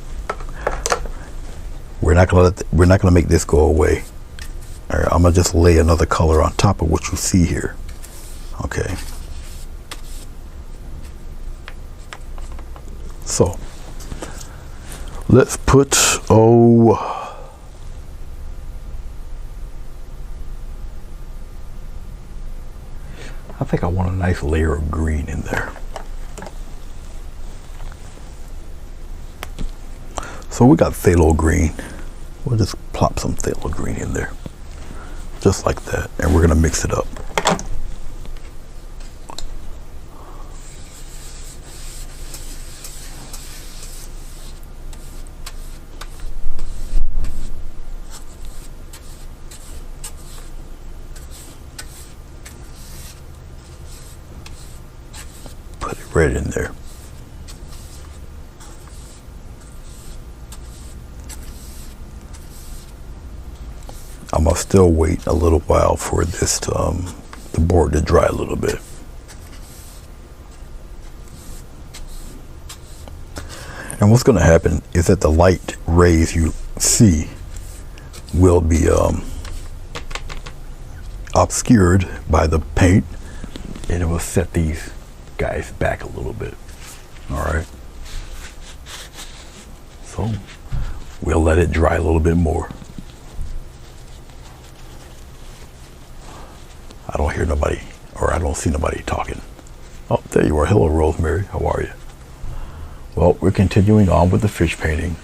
we're not gonna make this go away. All right, I'm gonna just lay another color on top of what you see here. Okay. So let's put, I think I want a nice layer of green in there. So we got phthalo green. We'll just plop some phthalo green in there. Just like that. And we're gonna mix it up. Put it right in there. I'm gonna still wait a little while for this to, the board to dry a little bit. And what's gonna happen is that the light rays you see will be obscured by the paint, and it will set these guys back a little bit. All right. So we'll let it dry a little bit more. I don't hear nobody, or I don't see nobody talking. Oh, there you are. Hello, Rosemary. How are you? Well, we're continuing on with the fish painting.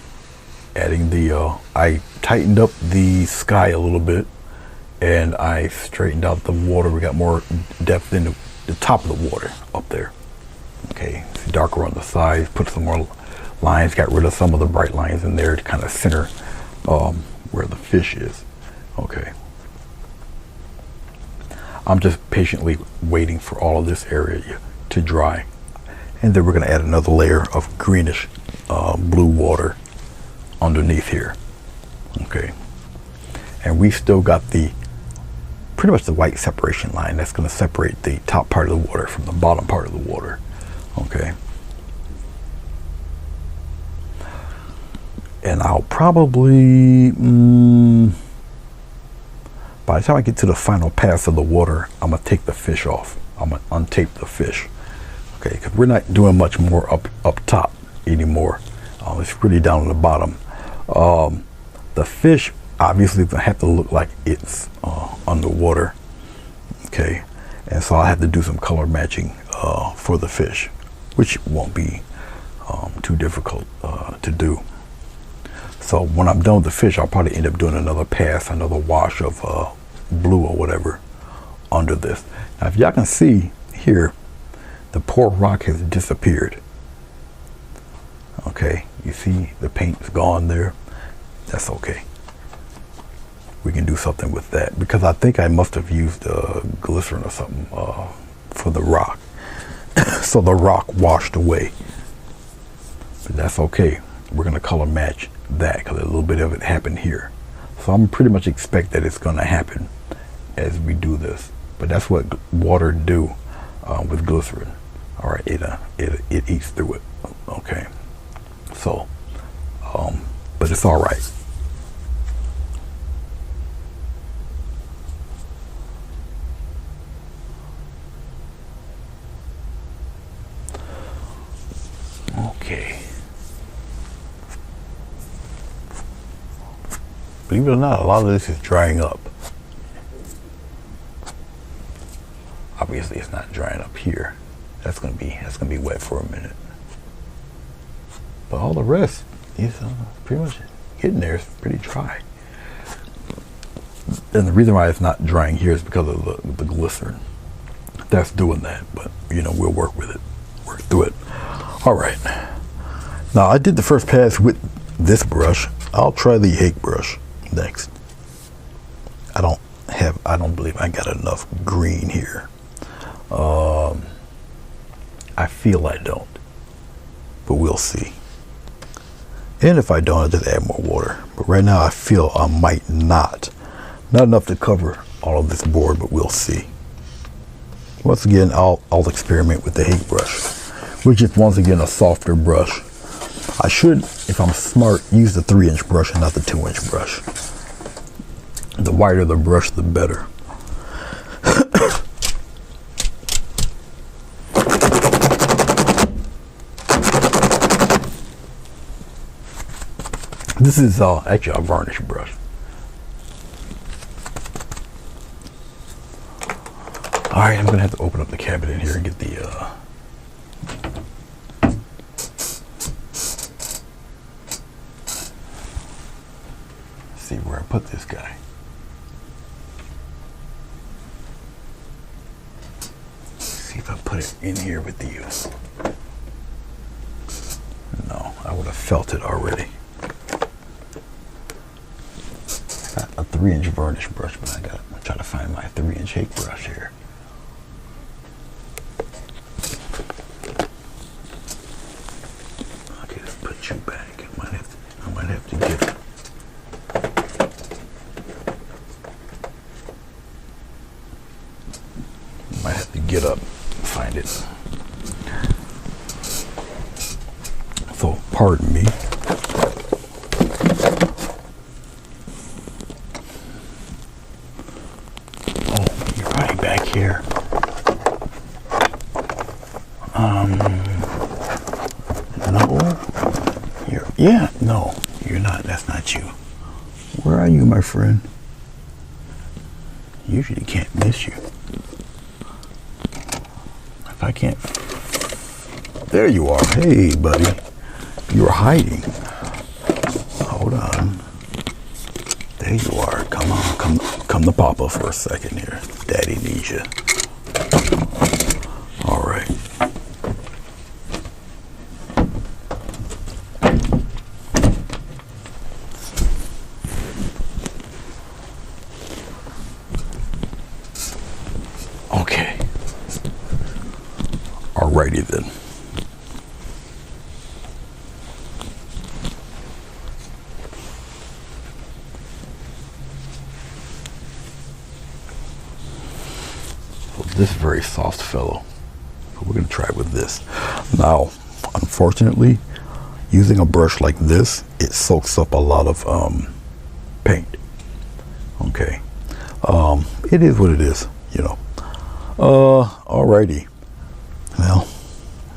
adding the, I tightened up the sky a little bit, and I straightened out the water. We got more depth in the top of the water up there. Okay, it's darker on the sides, put some more lines, got rid of some of the bright lines in there to kind of center where the fish is. Okay. I'm just patiently waiting for all of this area to dry. And then we're going to add another layer of greenish blue water underneath here. Okay. And we still got the pretty much the white separation line that's going to separate the top part of the water from the bottom part of the water. Okay. And I'll probably by the time I get to the final pass of the water, I'm gonna take the fish off. I'm gonna untape the fish. Okay, because we're not doing much more up top anymore. It's really down at the bottom. The fish obviously is gonna have to look like it's underwater. Okay, and so I have to do some color matching for the fish, which won't be too difficult to do. So when I'm done with the fish, I'll probably end up doing another pass, another wash of blue or whatever under this. Now, if y'all can see here, the poor rock has disappeared. Okay, you see the paint's gone there. That's okay. We can do something with that, because I think I must have used glycerin or something for the rock. So the rock washed away. But that's okay. We're going to color match that because a little bit of it happened here. So I'm pretty much expect that it's going to happen as we do this. But that's what water do with glycerin. All right, it eats through it. Okay. So, but it's all right. Okay. Believe it or not, a lot of this is drying up. Obviously, it's not drying up here. That's gonna be wet for a minute. But all the rest is pretty much getting there. It's pretty dry. And the reason why it's not drying here is because of the glycerin. That's doing that. But you know, we'll work with it, work through it. All right. Now I did the first pass with this brush. I'll try the Hake brush next. I don't believe I got enough green here. I feel I don't, but we'll see. And if I don't, I'll just add more water. But right now I feel I might not enough to cover all of this board, but we'll see. Once again, I'll experiment with the Hake brush, which is once again a softer brush. I should, if I'm smart, use the 3-inch brush and not the 2-inch brush. The wider the brush, the better. This is actually a varnish brush. All right, I'm gonna have to open up the cabinet in here and get the see where I put this guy. See if I put it in here with you. No, I would have felt it already. I got a 3-inch varnish brush, but I'm trying to find my 3-inch Hake brush here. Okay, let's put you back. I might have to get it. Might have to get up and find it. So, pardon me. Oh, you're right back here. No. No, you're not. That's not you. Where are you, my friend? Usually can't miss you. If I can't. There you are. Hey, buddy. You were hiding. hold on. There you are. Come on, come to Papa for a second here. Daddy needs you. All right. Okay. Alrighty then. This very soft fellow. We're going to try with this. Now, unfortunately, using a brush like this, it soaks up a lot of paint. Okay. It is what it is, you know. Alrighty. Well,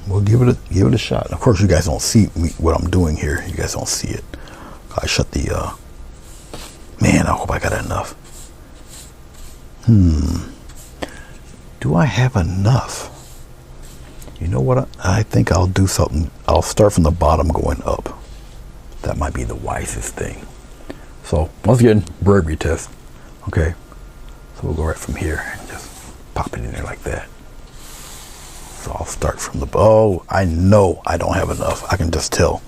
we'll give it a shot. Of course, you guys don't see what I'm doing here. You guys don't see it. I shut the. Man, I hope I got enough. Do I have enough? You know what? I think I'll do something. I'll start from the bottom going up. That might be the wisest thing. So, once again, bravery test. Okay. So we'll go right from here and just pop it in there like that. So I'll start from the, oh, I know I don't have enough. I can just tell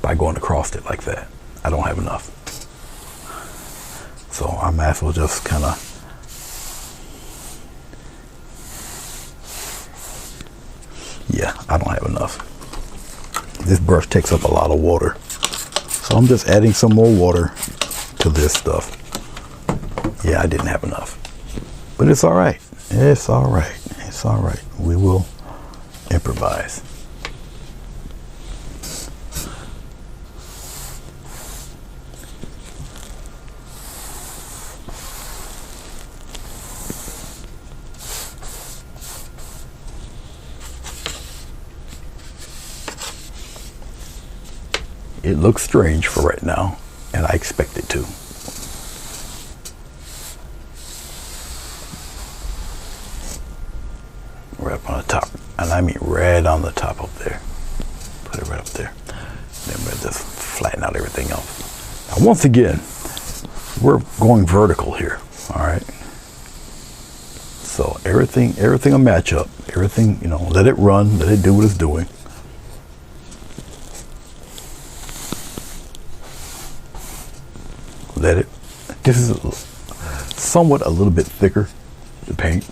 by going across it like that. I don't have enough. So I might as well just kind of, yeah, I don't have enough. This brush takes up a lot of water. So I'm just adding some more water to this stuff. Yeah, I didn't have enough. But it's all right. It's all right. It's all right. We will improvise. It looks strange for right now, and I expect it to. Right up on the top, and I mean right on the top up there. Put it right up there. Then we'll just flatten out everything else. Now, once again, we're going vertical here. All right. So everything will match up. Everything, you know, let it run, let it do what it's doing. Let it. This is somewhat a little bit thicker, the paint,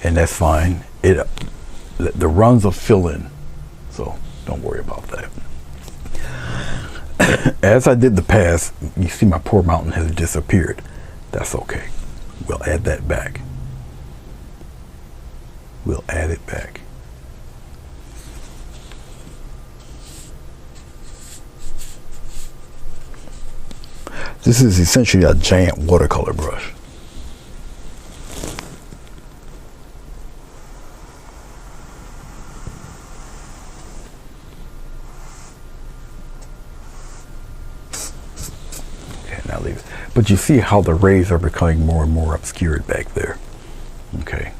and that's fine. The runs will fill in, so don't worry about that. As I did the pass, you see my poor mountain has disappeared. That's okay. We'll add that back. We'll add it back. This is essentially a giant watercolor brush. Okay, now leave it. But you see how the rays are becoming more and more obscured back there. Okay,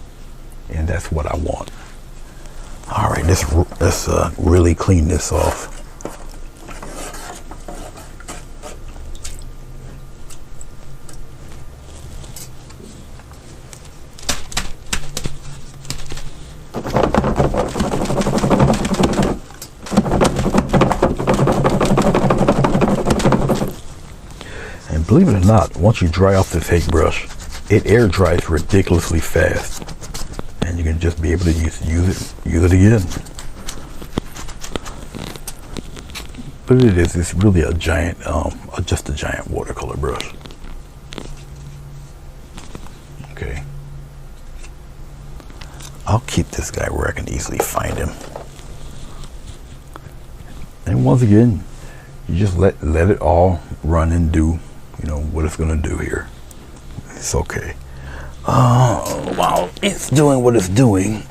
and that's what I want. All right, let's really clean this off. Believe it or not, once you dry off this hake brush, it air dries ridiculously fast, and you can just be able to use it again. But it's really a giant, just a giant watercolor brush. Okay, I'll keep this guy where I can easily find him. And once again, you just let it all run and do, you know, what it's going to do here. It's okay. While it's doing what it's doing,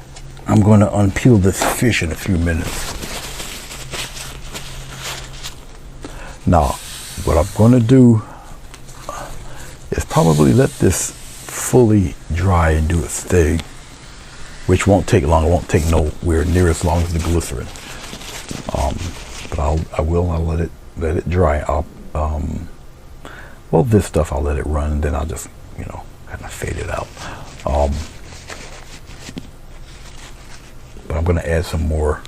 I'm going to unpeel this fish in a few minutes. Now, what I'm going to do is probably let this fully dry and do its thing, which won't take long. It won't take nowhere near as long as the glycerin. But I'll let it dry. I'll Well, this stuff I'll let it run, and then I'll just, you know, kind of fade it out. But I'm going to add some more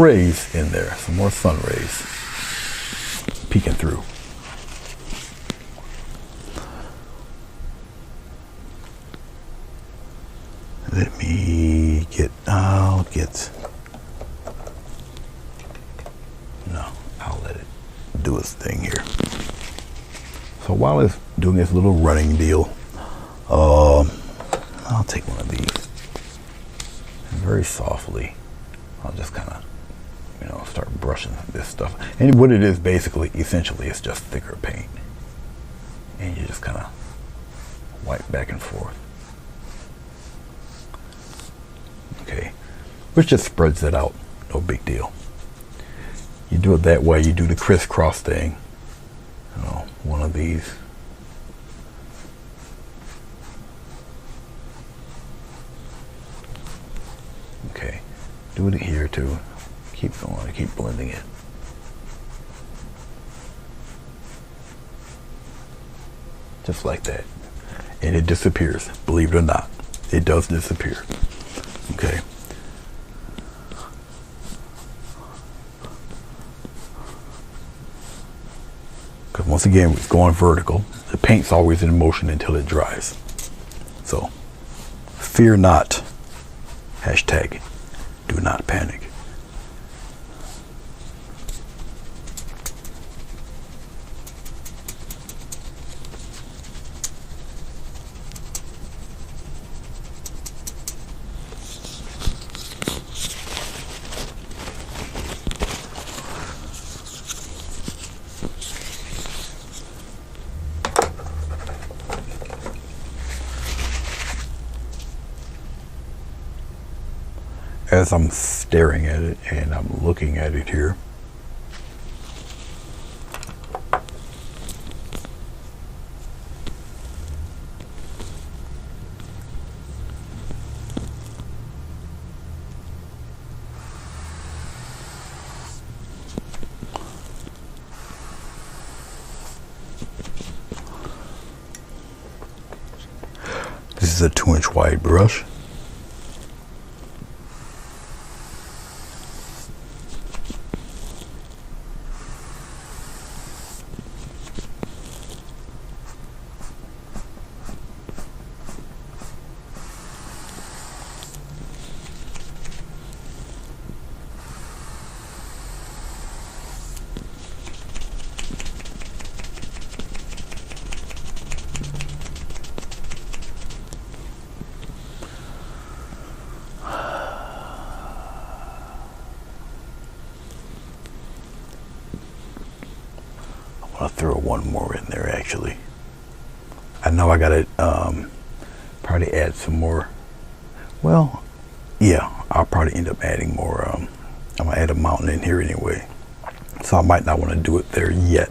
rays in there, some more sun rays peeking through. Let me get, I'll let it do its thing here. So while it's doing its little running deal, I'll take one of these and very softly, I'll just kind of, you know, start brushing this stuff. And what it is basically, essentially, it's just thicker paint. And you just kind of wipe back and forth. Okay, which just spreads it out, no big deal. You do it that way, you do the crisscross thing, you know, one of these. Okay, do it here too. Keep going, keep blending it. Just like that. And it disappears, believe it or not. It does disappear. Okay. Because once again, it's going vertical. The paint's always in motion until it dries. So, fear not. Hashtag, do not panic. As I'm staring at it and I'm looking at it here, this is a 2-inch wide brush. I'll throw one more in there actually. I know I gotta probably add some more. Well, yeah, I'll probably end up adding more. I'm gonna add a mountain in here anyway, so I might not want to do it there yet.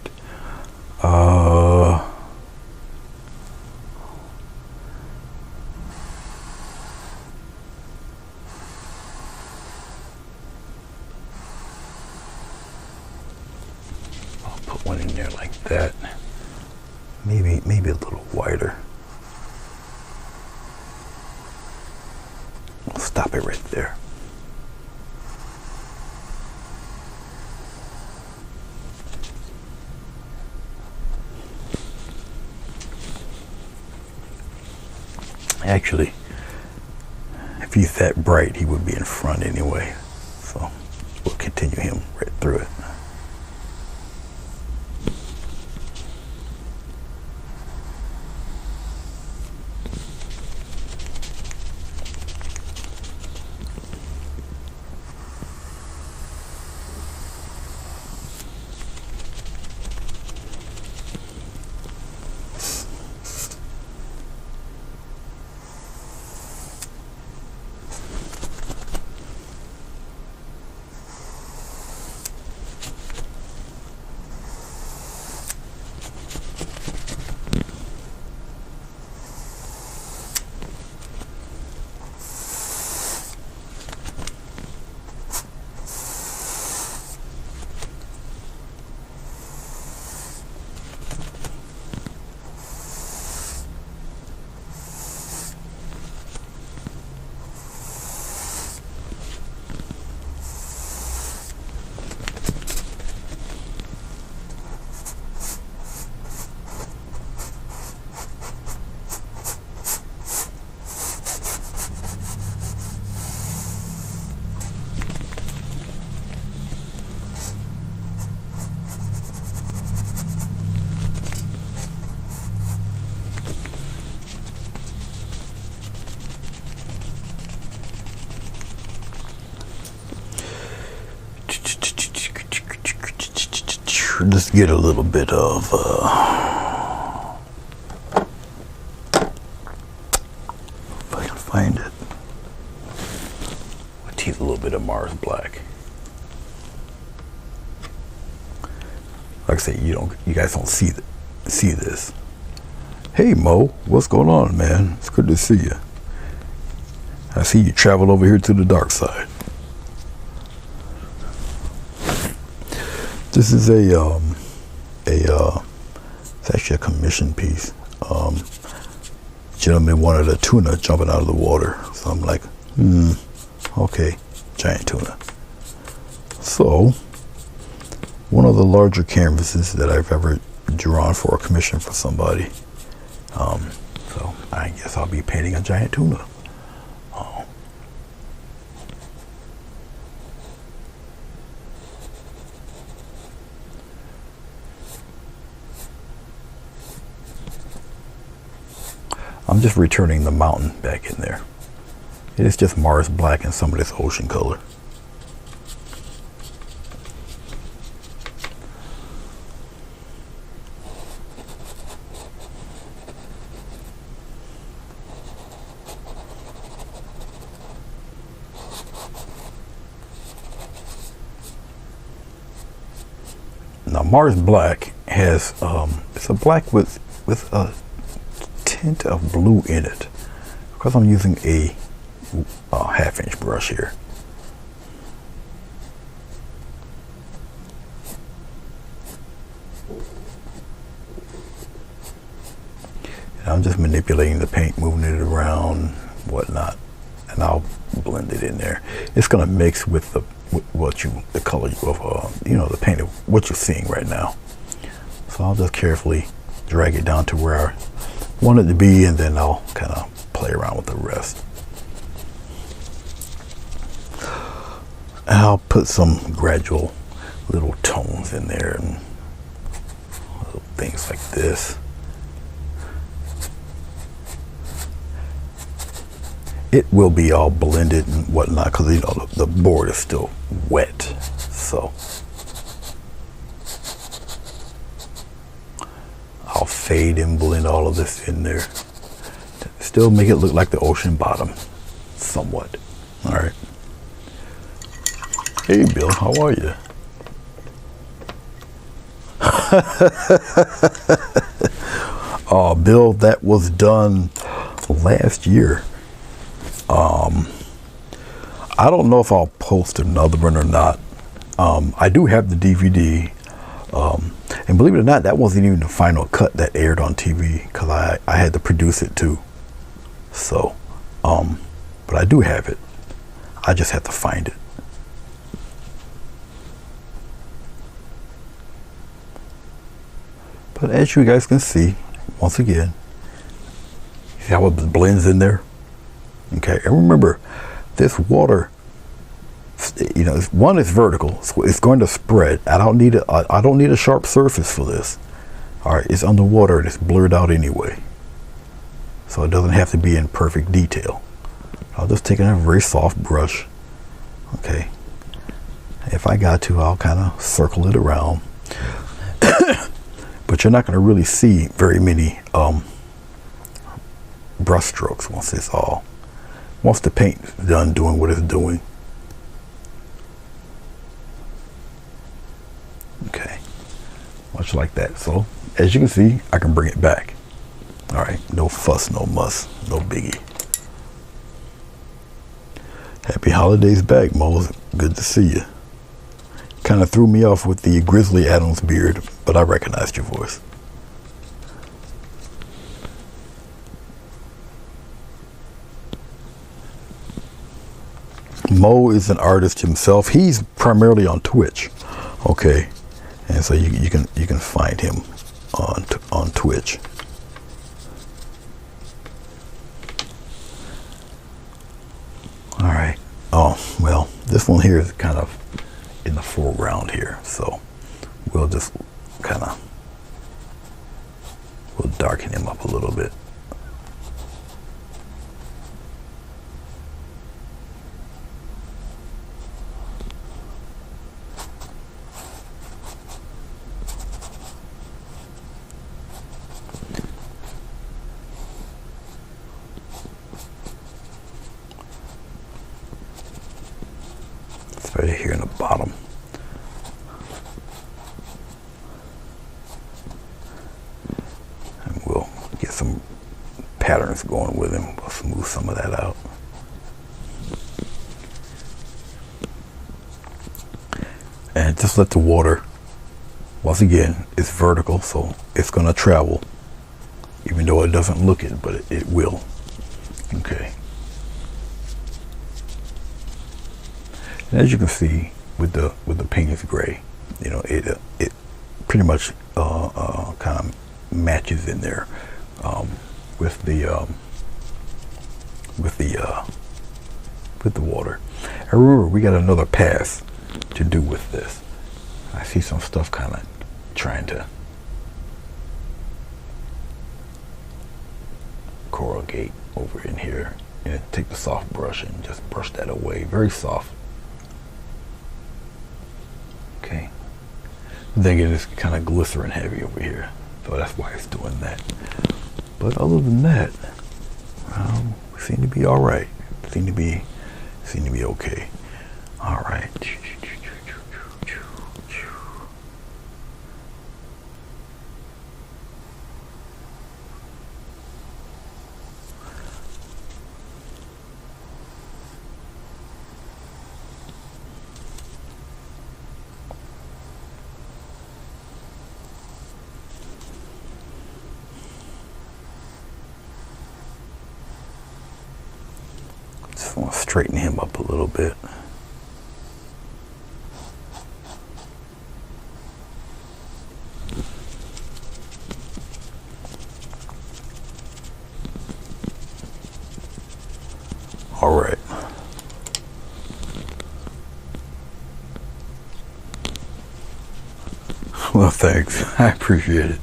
One in there like that. Maybe a little wider. I'll stop it right there. Actually, if he's that bright, he would be in front anyway. So we'll continue him right through it. Just get a little bit of if I can find it. I'll tease a little bit of Mars Black. Like I say, you guys don't see this. Hey Mo, what's going on, man? It's good to see you. I see you travel over here to the dark side. This is it's actually a commission piece. Gentleman wanted a tuna jumping out of the water, so I'm like, okay, giant tuna. So, one of the larger canvases that I've ever drawn for a commission for somebody. So I guess I'll be painting a giant tuna. I'm just returning the mountain back in there. It is just Mars Black and some of this ocean color. Now Mars Black has it's a black with a tint of blue in it, because I'm using a half-inch brush here. And I'm just manipulating the paint, moving it around, whatnot, and I'll blend it in there. It's going to mix with the color of the paint of what you're seeing right now. So I'll just carefully drag it down to where I want it to be, and then I'll kind of play around with the rest. And I'll put some gradual little tones in there and little things like this. It will be all blended and whatnot, because the board is still wet. So I'll fade and blend all of this in there. Still make it look like the ocean bottom, somewhat. All right. Hey Bill, how are you? Oh, Bill, that was done last year. I don't know if I'll post another one or not. I do have the DVD. And believe it or not, that wasn't even the final cut that aired on TV, because I had to produce it too. So, but I do have it. I just have to find it. But as you guys can see, once again, see how it blends in there? Okay, and remember, this water, one is vertical, so it's going to spread. I don't need a sharp surface for this. All right, it's underwater and it's blurred out anyway, so it doesn't have to be in perfect detail. I'll just take a very soft brush. Okay, if I got to, I'll kind of circle it around. But you're not going to really see very many brush strokes once the paint's done doing what it's doing. Okay, much like that. So as you can see, I can bring it back. All right, no fuss, no muss, no biggie. Happy holidays back, Mo. Good to see you. Kind of threw me off with the Grizzly Adams beard, but I recognized your voice. Mo is an artist himself. He's primarily on Twitch, okay, and so you can find him on Twitch. All right. Oh well, this one here is kind of in the foreground here, so we'll just we'll darken him up a little bit. right here in the bottom. And we'll get some patterns going with him. We'll smooth some of that out. And just let the water, once again, it's vertical, so it's going to travel, even though it doesn't look it, but it will. Okay. And as you can see, with the Payne's gray, you know, it pretty much kind of matches in there with the water. And remember, we got another pass to do with this. I see some stuff kind of trying to corrugate over in here, and take the soft brush and just brush that away, very soft. Okay, then it is kind of glycerin heavy over here, so that's why it's doing that. But other than that, we seem to be all right. Seem to be okay. All right. Just want to straighten him up a little bit. All right. Well, thanks. I appreciate it.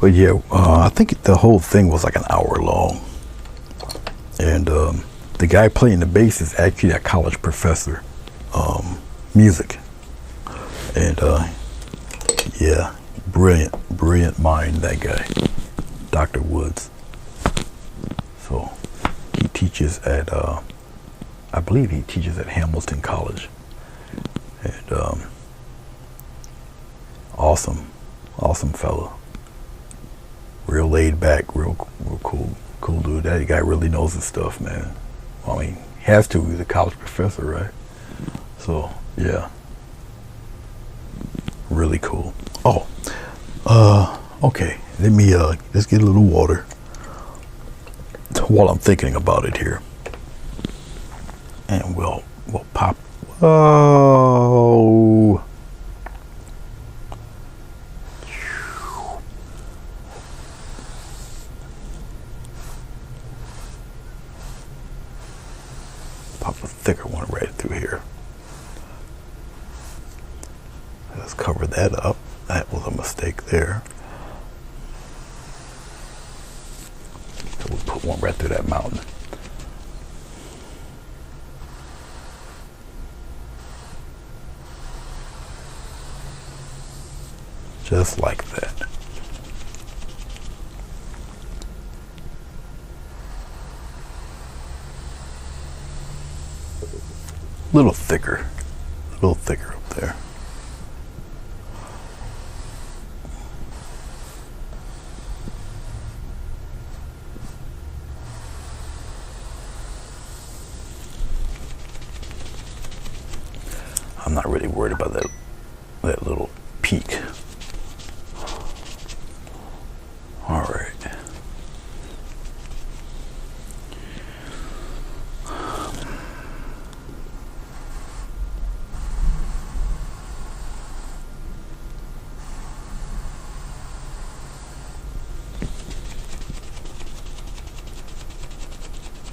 But yeah, I think the whole thing was like an hour long. And the guy playing the bass is actually a college professor, music. And yeah, brilliant mind, that guy, Dr. Woods. So he teaches at, I believe he teaches at Hamilton College. And awesome fellow. Real laid back, real cool dude. That guy really knows his stuff, man. I mean, he has to. He's a college professor, right? So yeah, really cool. Oh, okay. Let me let's get a little water while I'm thinking about it here, and we'll pop. Whoa. Pop a thicker one right through here. Let's cover that up. That was a mistake there. So we'll put one right through that mountain. Just like that. A little thicker up there. I'm not really worried about that little peak. All right.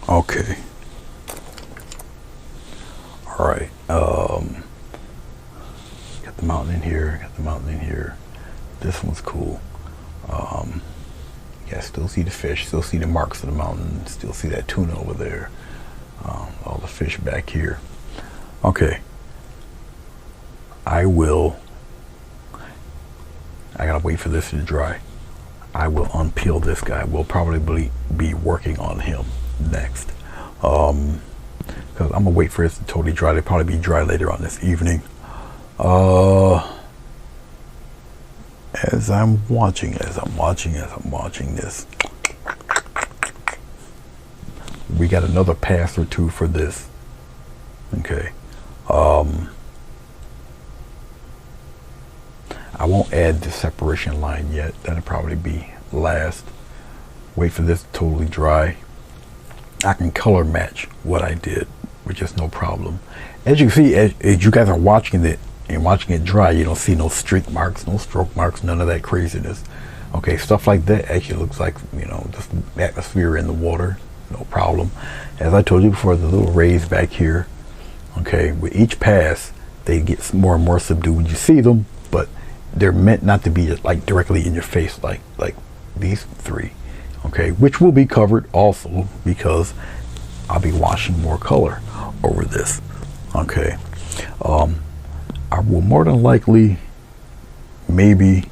Okay. All right. Got the mountain in here. Got the mountain in here. This one's cool. Yeah, still see the fish. Still see the marks of the mountain. Still see that tuna over there. All the fish back here. Okay. I gotta wait for this to dry. I will unpeel this guy. We'll probably be working on him next, because because I'm gonna wait for it to totally dry. They'll probably be dry later on this evening. As I'm watching this, we got another pass or two for this. Okay. I won't add the separation line yet. That'll probably be last. Wait for this to totally dry. I can color match what I did, which is no problem. As you can see, as you guys are watching it and watching it dry, you don't see no streak marks, no stroke marks, none of that craziness. Okay, stuff like that actually looks like, you know, just atmosphere in the water, no problem. As I told you before, the little rays back here, okay, with each pass, they get more and more subdued when you see them, but they're meant not to be like directly in your face like these three, okay, which will be covered also because I'll be washing more color over this. Okay, I will more than likely maybe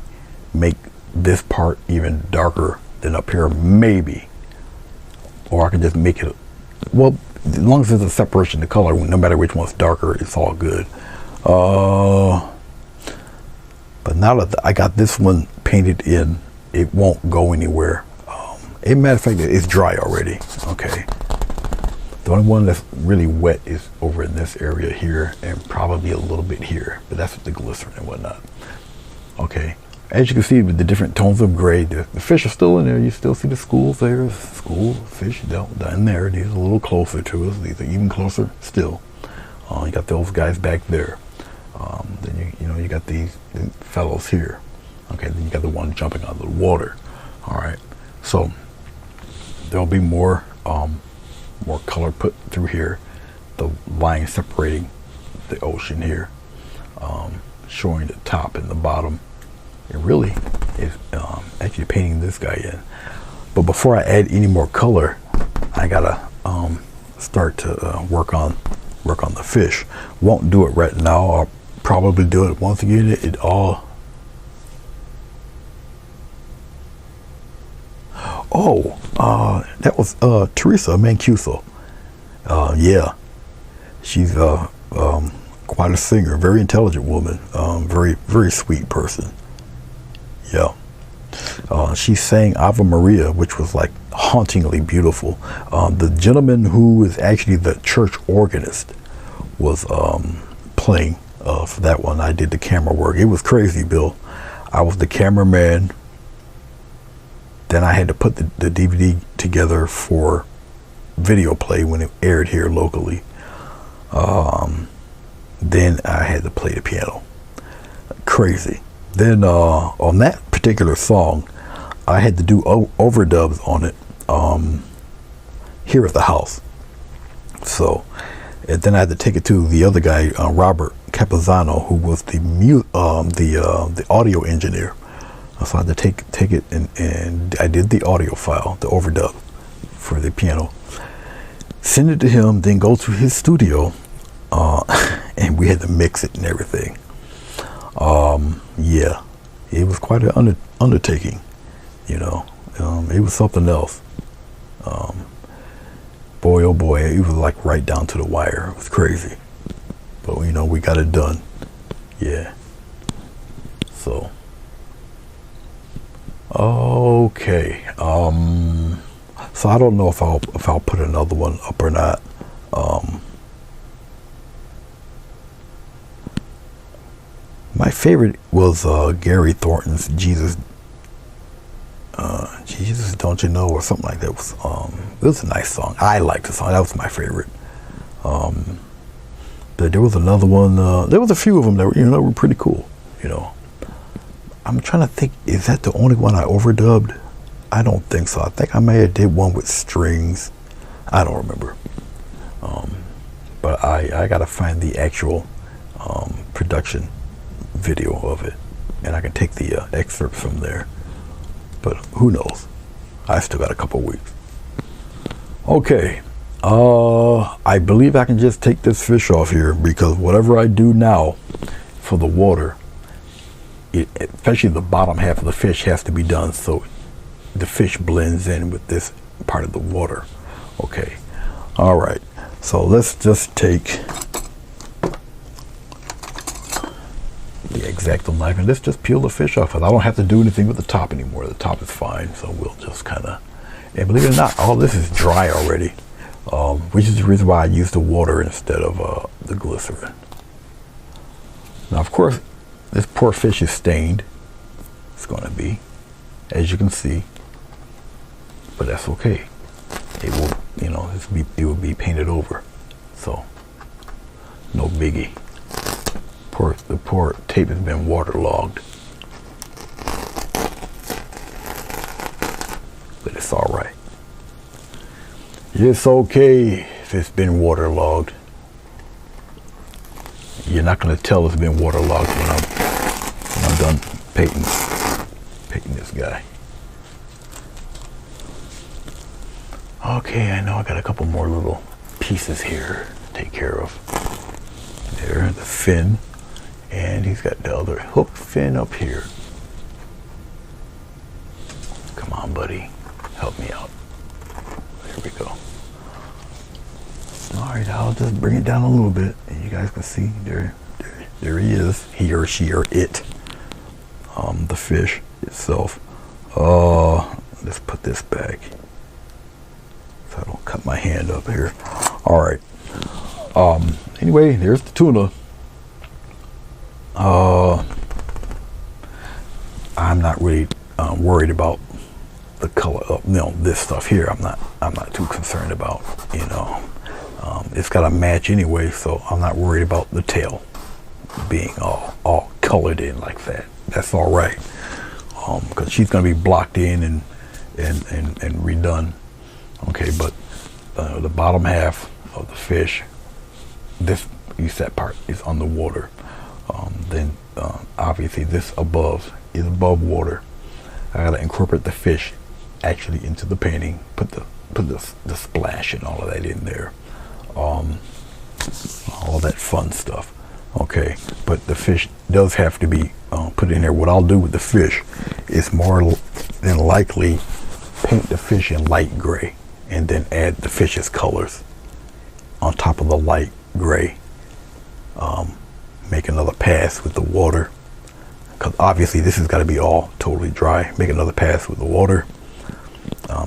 make this part even darker than up here, maybe, or I can just make it, well, as long as there's a separation of color, no matter which one's darker, it's all good. But now that I got this one painted in, it won't go anywhere. As a matter of fact, it's dry already. Okay. The only one that's really wet is over in this area here, and probably a little bit here, but that's with the glycerin and whatnot. Okay. As you can see, with the different tones of gray, the fish are still in there. You still see the schools there. School fish down there. These are a little closer to us. These are even closer still. You got those guys back there. Then you got these fellows here. Okay, then you got the one jumping out of the water. All right, so there'll be more color put through here. The line separating the ocean here, showing the top and the bottom. It really is actually painting this guy in. But before I add any more color, I gotta start to work on the fish. Won't do it right now. I'll probably do it once again. That was Teresa Mancuso. Yeah, she's quite a singer, very intelligent woman, very sweet person. Yeah. She sang Ave Maria, which was like hauntingly beautiful. The gentleman who is actually the church organist was playing for that one. I did the camera work. It was crazy, Bill. I was the cameraman. Then I had to put the DVD together for video play when it aired here locally. Then I had to play the piano. Crazy. Then on that particular song, I had to do overdubs on it here at the house. So, and then I had to take it to the other guy, Robert Capizano, who was the audio engineer. So I had to take it and I did the audio file, the overdub for the piano. Send it to him, then go to his studio, and we had to mix it and everything. Yeah, it was quite an undertaking, you know. It was something else. Boy, oh boy, it was like right down to the wire. It was crazy, but you know, we got it done. Yeah. So, okay. So I don't know if I'll put another one up or not. My favorite was Gary Thornton's Jesus, Don't You Know, or something like that. It was a nice song. I liked the song. That was my favorite. But there was another one. There was a few of them that were pretty cool. You know, I'm trying to think. Is that the only one I overdubbed? I don't think so. I think I may have did one with strings. I don't remember. But I gotta find the actual production video of it, and I can take the excerpts from there. But who knows? I still got a couple weeks. Okay, I believe I can just take this fish off here, because whatever I do now for the water, especially the bottom half of the fish, has to be done so the fish blends in with this part of the water. Okay, all right. So let's just take the X-Acto knife and let's just peel the fish off. I don't have to do anything with the top anymore. The top is fine. So we'll just kind of, and believe it or not, all this is dry already, which is the reason why I use the water instead of the glycerin. Now, of course, this poor fish is stained. It's going to be, as you can see, but that's okay. It will, you know, it will be painted over, so no biggie. The poor tape has been waterlogged, but it's all right. It's okay if it's been waterlogged. You're not going to tell it's been waterlogged when I'm done painting this guy. Okay, I know I got a couple more little pieces here to take care of. There, the fin, and he's got the other hook fin up here. Come on, buddy, help me out. There we go. All right, I'll just bring it down a little bit, and you guys can see there he is. He or she or it, the fish itself. Let's put this back so I don't cut my hand up here. All right. Anyway, there's the tuna. I'm not really worried about the color of, you know, this stuff here. I'm not too concerned about, you know. It's got to match anyway, so I'm not worried about the tail being all colored in like that. That's all right, because she's going to be blocked in and redone. Okay, but the bottom half of the fish, this that part is underwater. Then obviously this above is above water. I got to incorporate the fish actually into the painting. Put the splash and all of that in there. All that fun stuff. Okay, but the fish does have to be put in there. What I'll do with the fish is more than likely paint the fish in light gray and then add the fish's colors on top of the light gray. Make another pass with the water, because obviously this has got to be all totally dry. Make another pass with the water.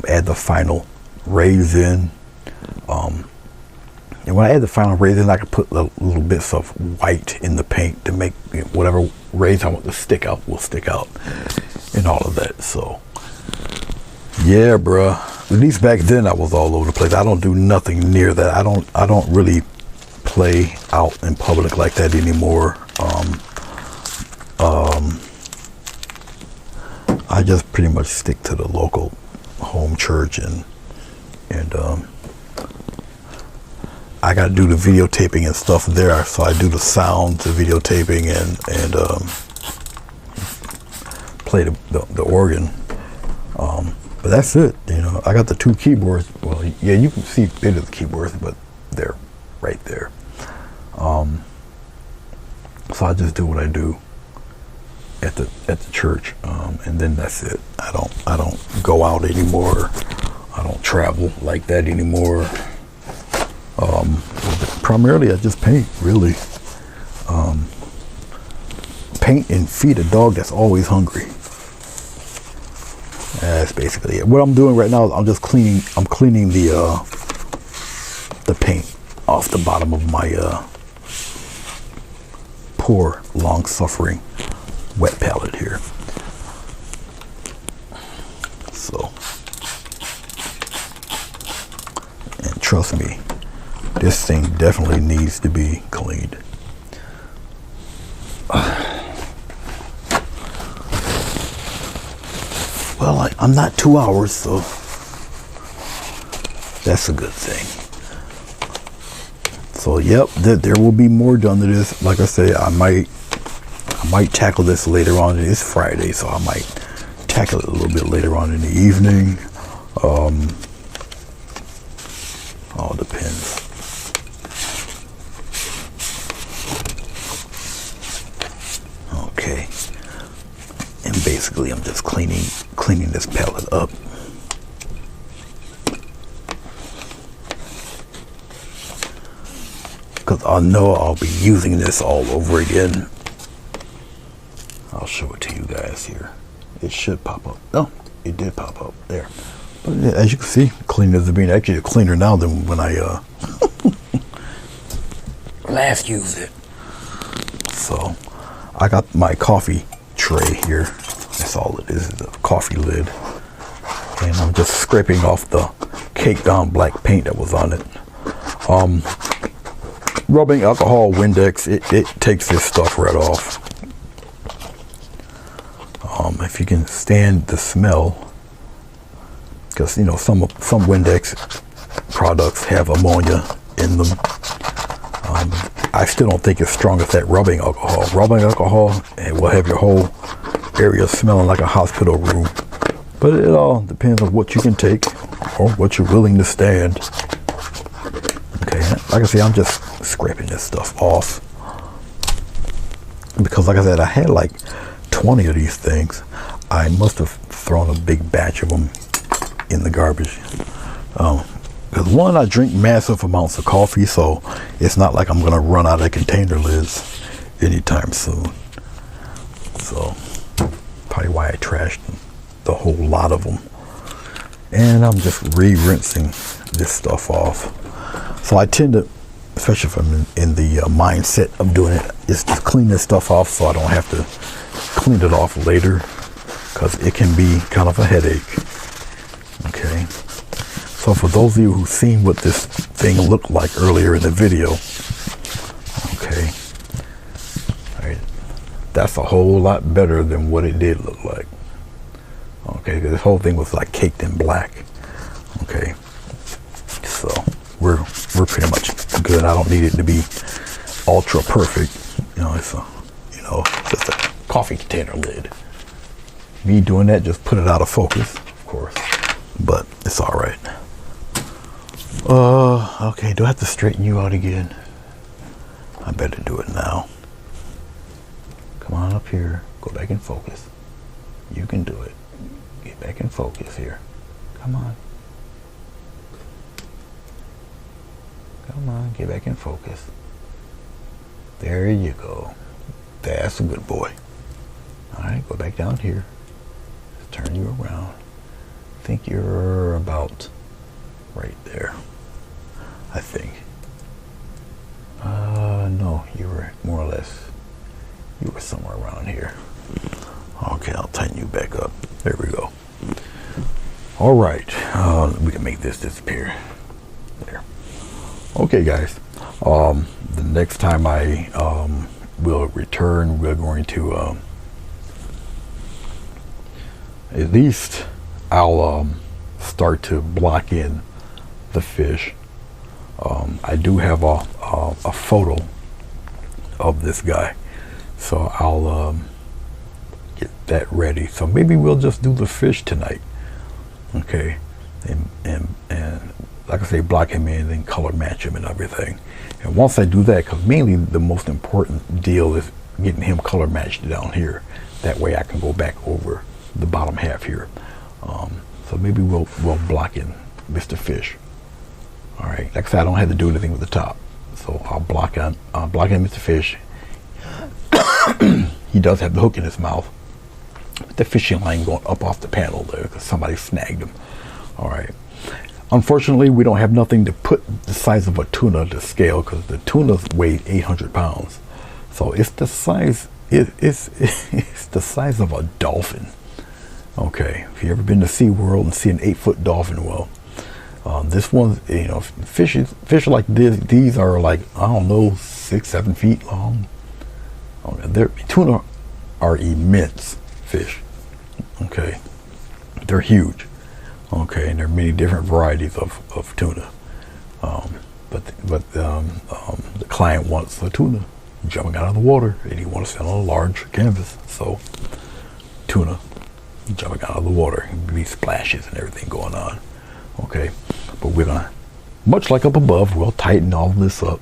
Add the final rays in. And when I add the final rays in, I can put little bits of white in the paint to make, you know, whatever rays I want to stick out will stick out, and all of that. So yeah, bruh. At least back then I was all over the place. I don't do nothing near that. I don't really play out in public like that anymore. I just pretty much stick to the local home church, and I got to do the videotaping and stuff there, so I do the sound, the videotaping, and play the organ. But that's it, you know. I got the two keyboards. Well, yeah, you can see a bit of the keyboards, but they're right there. So I just do what I do at the church, and then that's it. I don't go out anymore. I don't travel like that anymore. Primarily I just paint, really. Paint and feed a dog that's always hungry. That's basically it. What I'm doing right now is I'm cleaning the paint off the bottom of my poor, long-suffering wet palette here. So, and trust me, this thing definitely needs to be cleaned. Well, I'm not 2 hours, so that's a good thing. So, yep, there will be more done to this. Like I say, I might tackle this later on. It's Friday, so I might tackle it a little bit later on in the evening. All depends. Okay, and basically I'm just cleaning this palette up. because I know I'll be using this all over again. I'll show it to you guys here. It should pop up. Oh, it did pop up there. But yeah, as you can see, clean as it being, actually cleaner now than when I last used it. So I got my coffee tray here. That's all it is a coffee lid. And I'm just scraping off the caked on black paint that was on it. Rubbing alcohol Windex, it takes this stuff right off. If you can stand the smell, because you know some Windex products have ammonia in them. I still don't think it's strong as that rubbing alcohol. Rubbing alcohol, it will have your whole area smelling like a hospital room. But it all depends on what you can take or what you're willing to stand. Okay, like I say, I'm just scraping this stuff off. Because like I said, I had like 20 of these things. I must have thrown a big batch of them in the garbage. Because one, I drink massive amounts of coffee, so it's not like I'm going to run out of container lids anytime soon. So, probably why I trashed the whole lot of them. And I'm just re-rinsing this stuff off. So I tend to, especially if I'm in the mindset of doing it, is to clean this stuff off so I don't have to clean it off later, because it can be kind of a headache. Okay. So for those of you who've seen what this thing looked like earlier in the video, okay, all right, that's a whole lot better than what it did look like. Okay, this whole thing was like caked in black. Okay, so we're pretty much good. I don't need it to be ultra perfect. You know, it's just a coffee container lid. Me doing that just put it out of focus, of course, but it's all right. Okay, do I have to straighten you out again? I better do it now. Come on up here. Go back in focus. You can do it. Get back in focus here. Come on. Come on, get back in focus. There you go. That's a good boy. Alright, go back down here. Just turn you around. I think you're about right there. I think. No, you were more or less, you were somewhere around here. Okay, I'll tighten you back up. There we go. All right, we can make this disappear. There. Okay, guys. The next time I will return, we're going to at least I'll start to block in the fish. I do have a photo of this guy, so I'll get that ready. So maybe we'll just do the fish tonight. Okay, and like I say, block him in and color match him and everything. And once I do that, because mainly the most important deal is getting him color matched down here. That way I can go back over the bottom half here. So maybe we'll block in Mr. Fish. All right, like I said, I don't have to do anything with the top, so I'll block in Mr. Fish. He does have the hook in his mouth, but the fishing line going up off the panel there because somebody snagged him. All right. Unfortunately, we don't have nothing to put the size of a tuna to scale because the tuna weighs 800 pounds. So it's the size. It's the size of a dolphin. Okay, if you ever been to SeaWorld and see an 8-foot dolphin, well, this one, fish like this, these are like, I don't know, 6-7 feet long. Tuna are immense fish. Okay, they're huge. Okay, and there are many different varieties of tuna. But the client wants a tuna jumping out of the water, and he wants it on a large canvas. So tuna jumping out of the water, these splashes and everything going on. Okay, but we're gonna, much like up above, we'll tighten all this up.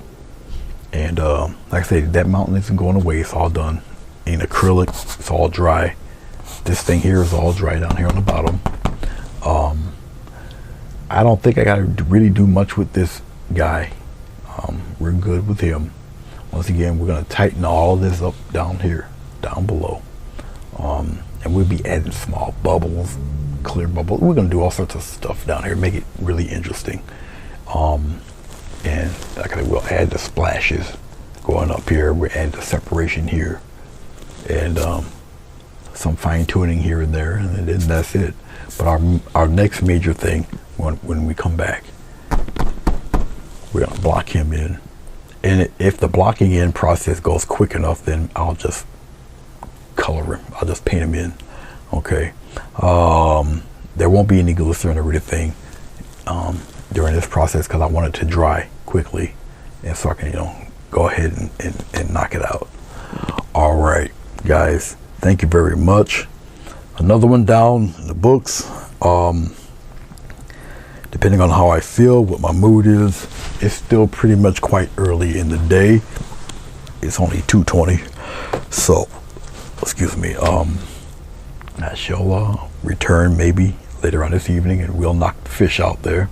And like I said, that mountain isn't going away. It's all done in acrylic. It's all dry. This thing here is all dry down here on the bottom. I don't think I gotta really do much with this guy. We're good with him. Once again, we're going to tighten all this up down here, down below. And we'll be adding small bubbles, clear bubbles. We're going to do all sorts of stuff down here, make it really interesting. And like I said, we'll add the splashes going up here. We'll add the separation here. And some fine tuning here and there. And then that's it. But our next major thing, when we come back, we're going to block him in. And if the blocking in process goes quick enough, then I'll just color him. I'll just paint him in. Okay. There won't be any glycerin or anything during this process because I want it to dry quickly, and so I can, go ahead and knock it out. All right, guys. Thank you very much. Another one down in the books. Depending on how I feel, what my mood is, it's still pretty much quite early in the day. It's only 2:20, so excuse me. I shall return maybe later on this evening, and we'll knock the fish out there.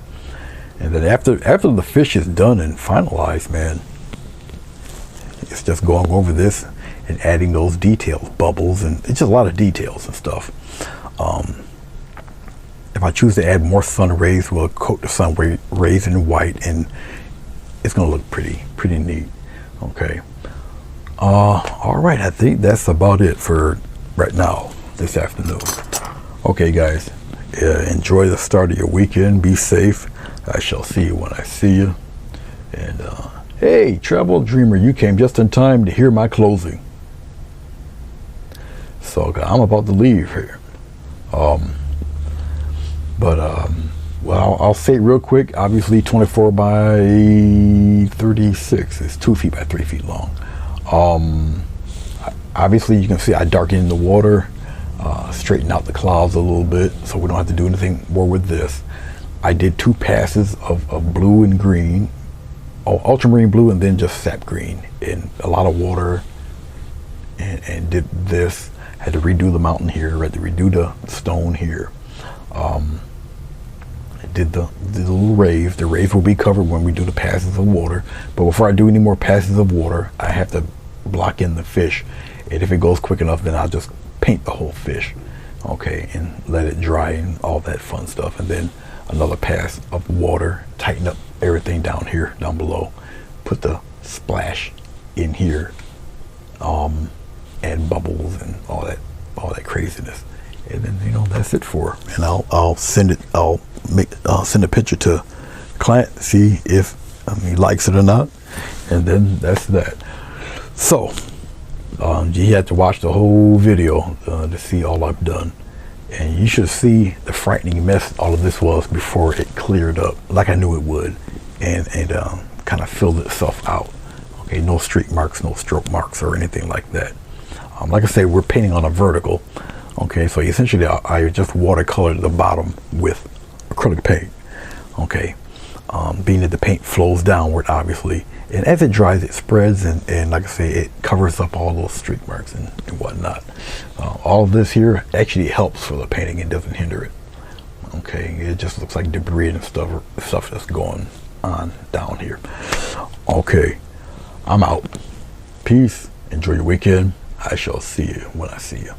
And then after the fish is done and finalized, man, it's just going over this and adding those details, bubbles, and it's just a lot of details and stuff. If I choose to add more sun rays, we'll coat the sun rays in white, and it's going to look pretty neat. Okay. All right. I think that's about it for right now this afternoon. Okay, guys. Enjoy the start of your weekend. Be safe. I shall see you when I see you. And hey, Travel Dreamer, you came just in time to hear my closing. So I'm about to leave here. Well, I'll say it real quick. Obviously, 24 by 36 is 2 feet by 3 feet long. Obviously, you can see I darkened the water, straightened out the clouds a little bit, so we don't have to do anything more with this. I did 2 passes of blue and green, ultramarine blue, and then just sap green in a lot of water, and did this. Had to redo the mountain here, had to redo the stone here. I did the little rays. The rays will be covered when we do the passes of water. But before I do any more passes of water, I have to block in the fish. And if it goes quick enough, then I'll just paint the whole fish. Okay, and let it dry and all that fun stuff. And then another pass of water, tighten up everything down here, down below. Put the splash in here, add bubbles and all that craziness. And then that's it for her. And I'll send it. I'll send a picture to the client, see if he likes it or not, and then that's that. So you had to watch the whole video to see all I've done, and you should see the frightening mess all of this was before it cleared up, like I knew it would, and kind of filled itself out. Okay, no streak marks, no stroke marks, or anything like that. Like I say, we're painting on a vertical. Okay, so essentially I just watercolored the bottom with acrylic paint. Okay, being that the paint flows downward, obviously, and as it dries, it spreads, and like I say, it covers up all those streak marks and whatnot. All of this here actually helps for the painting. It doesn't hinder it. Okay, it just looks like debris and stuff that's going on down here. Okay, I'm out. Peace. Enjoy your weekend. I shall see you when I see you.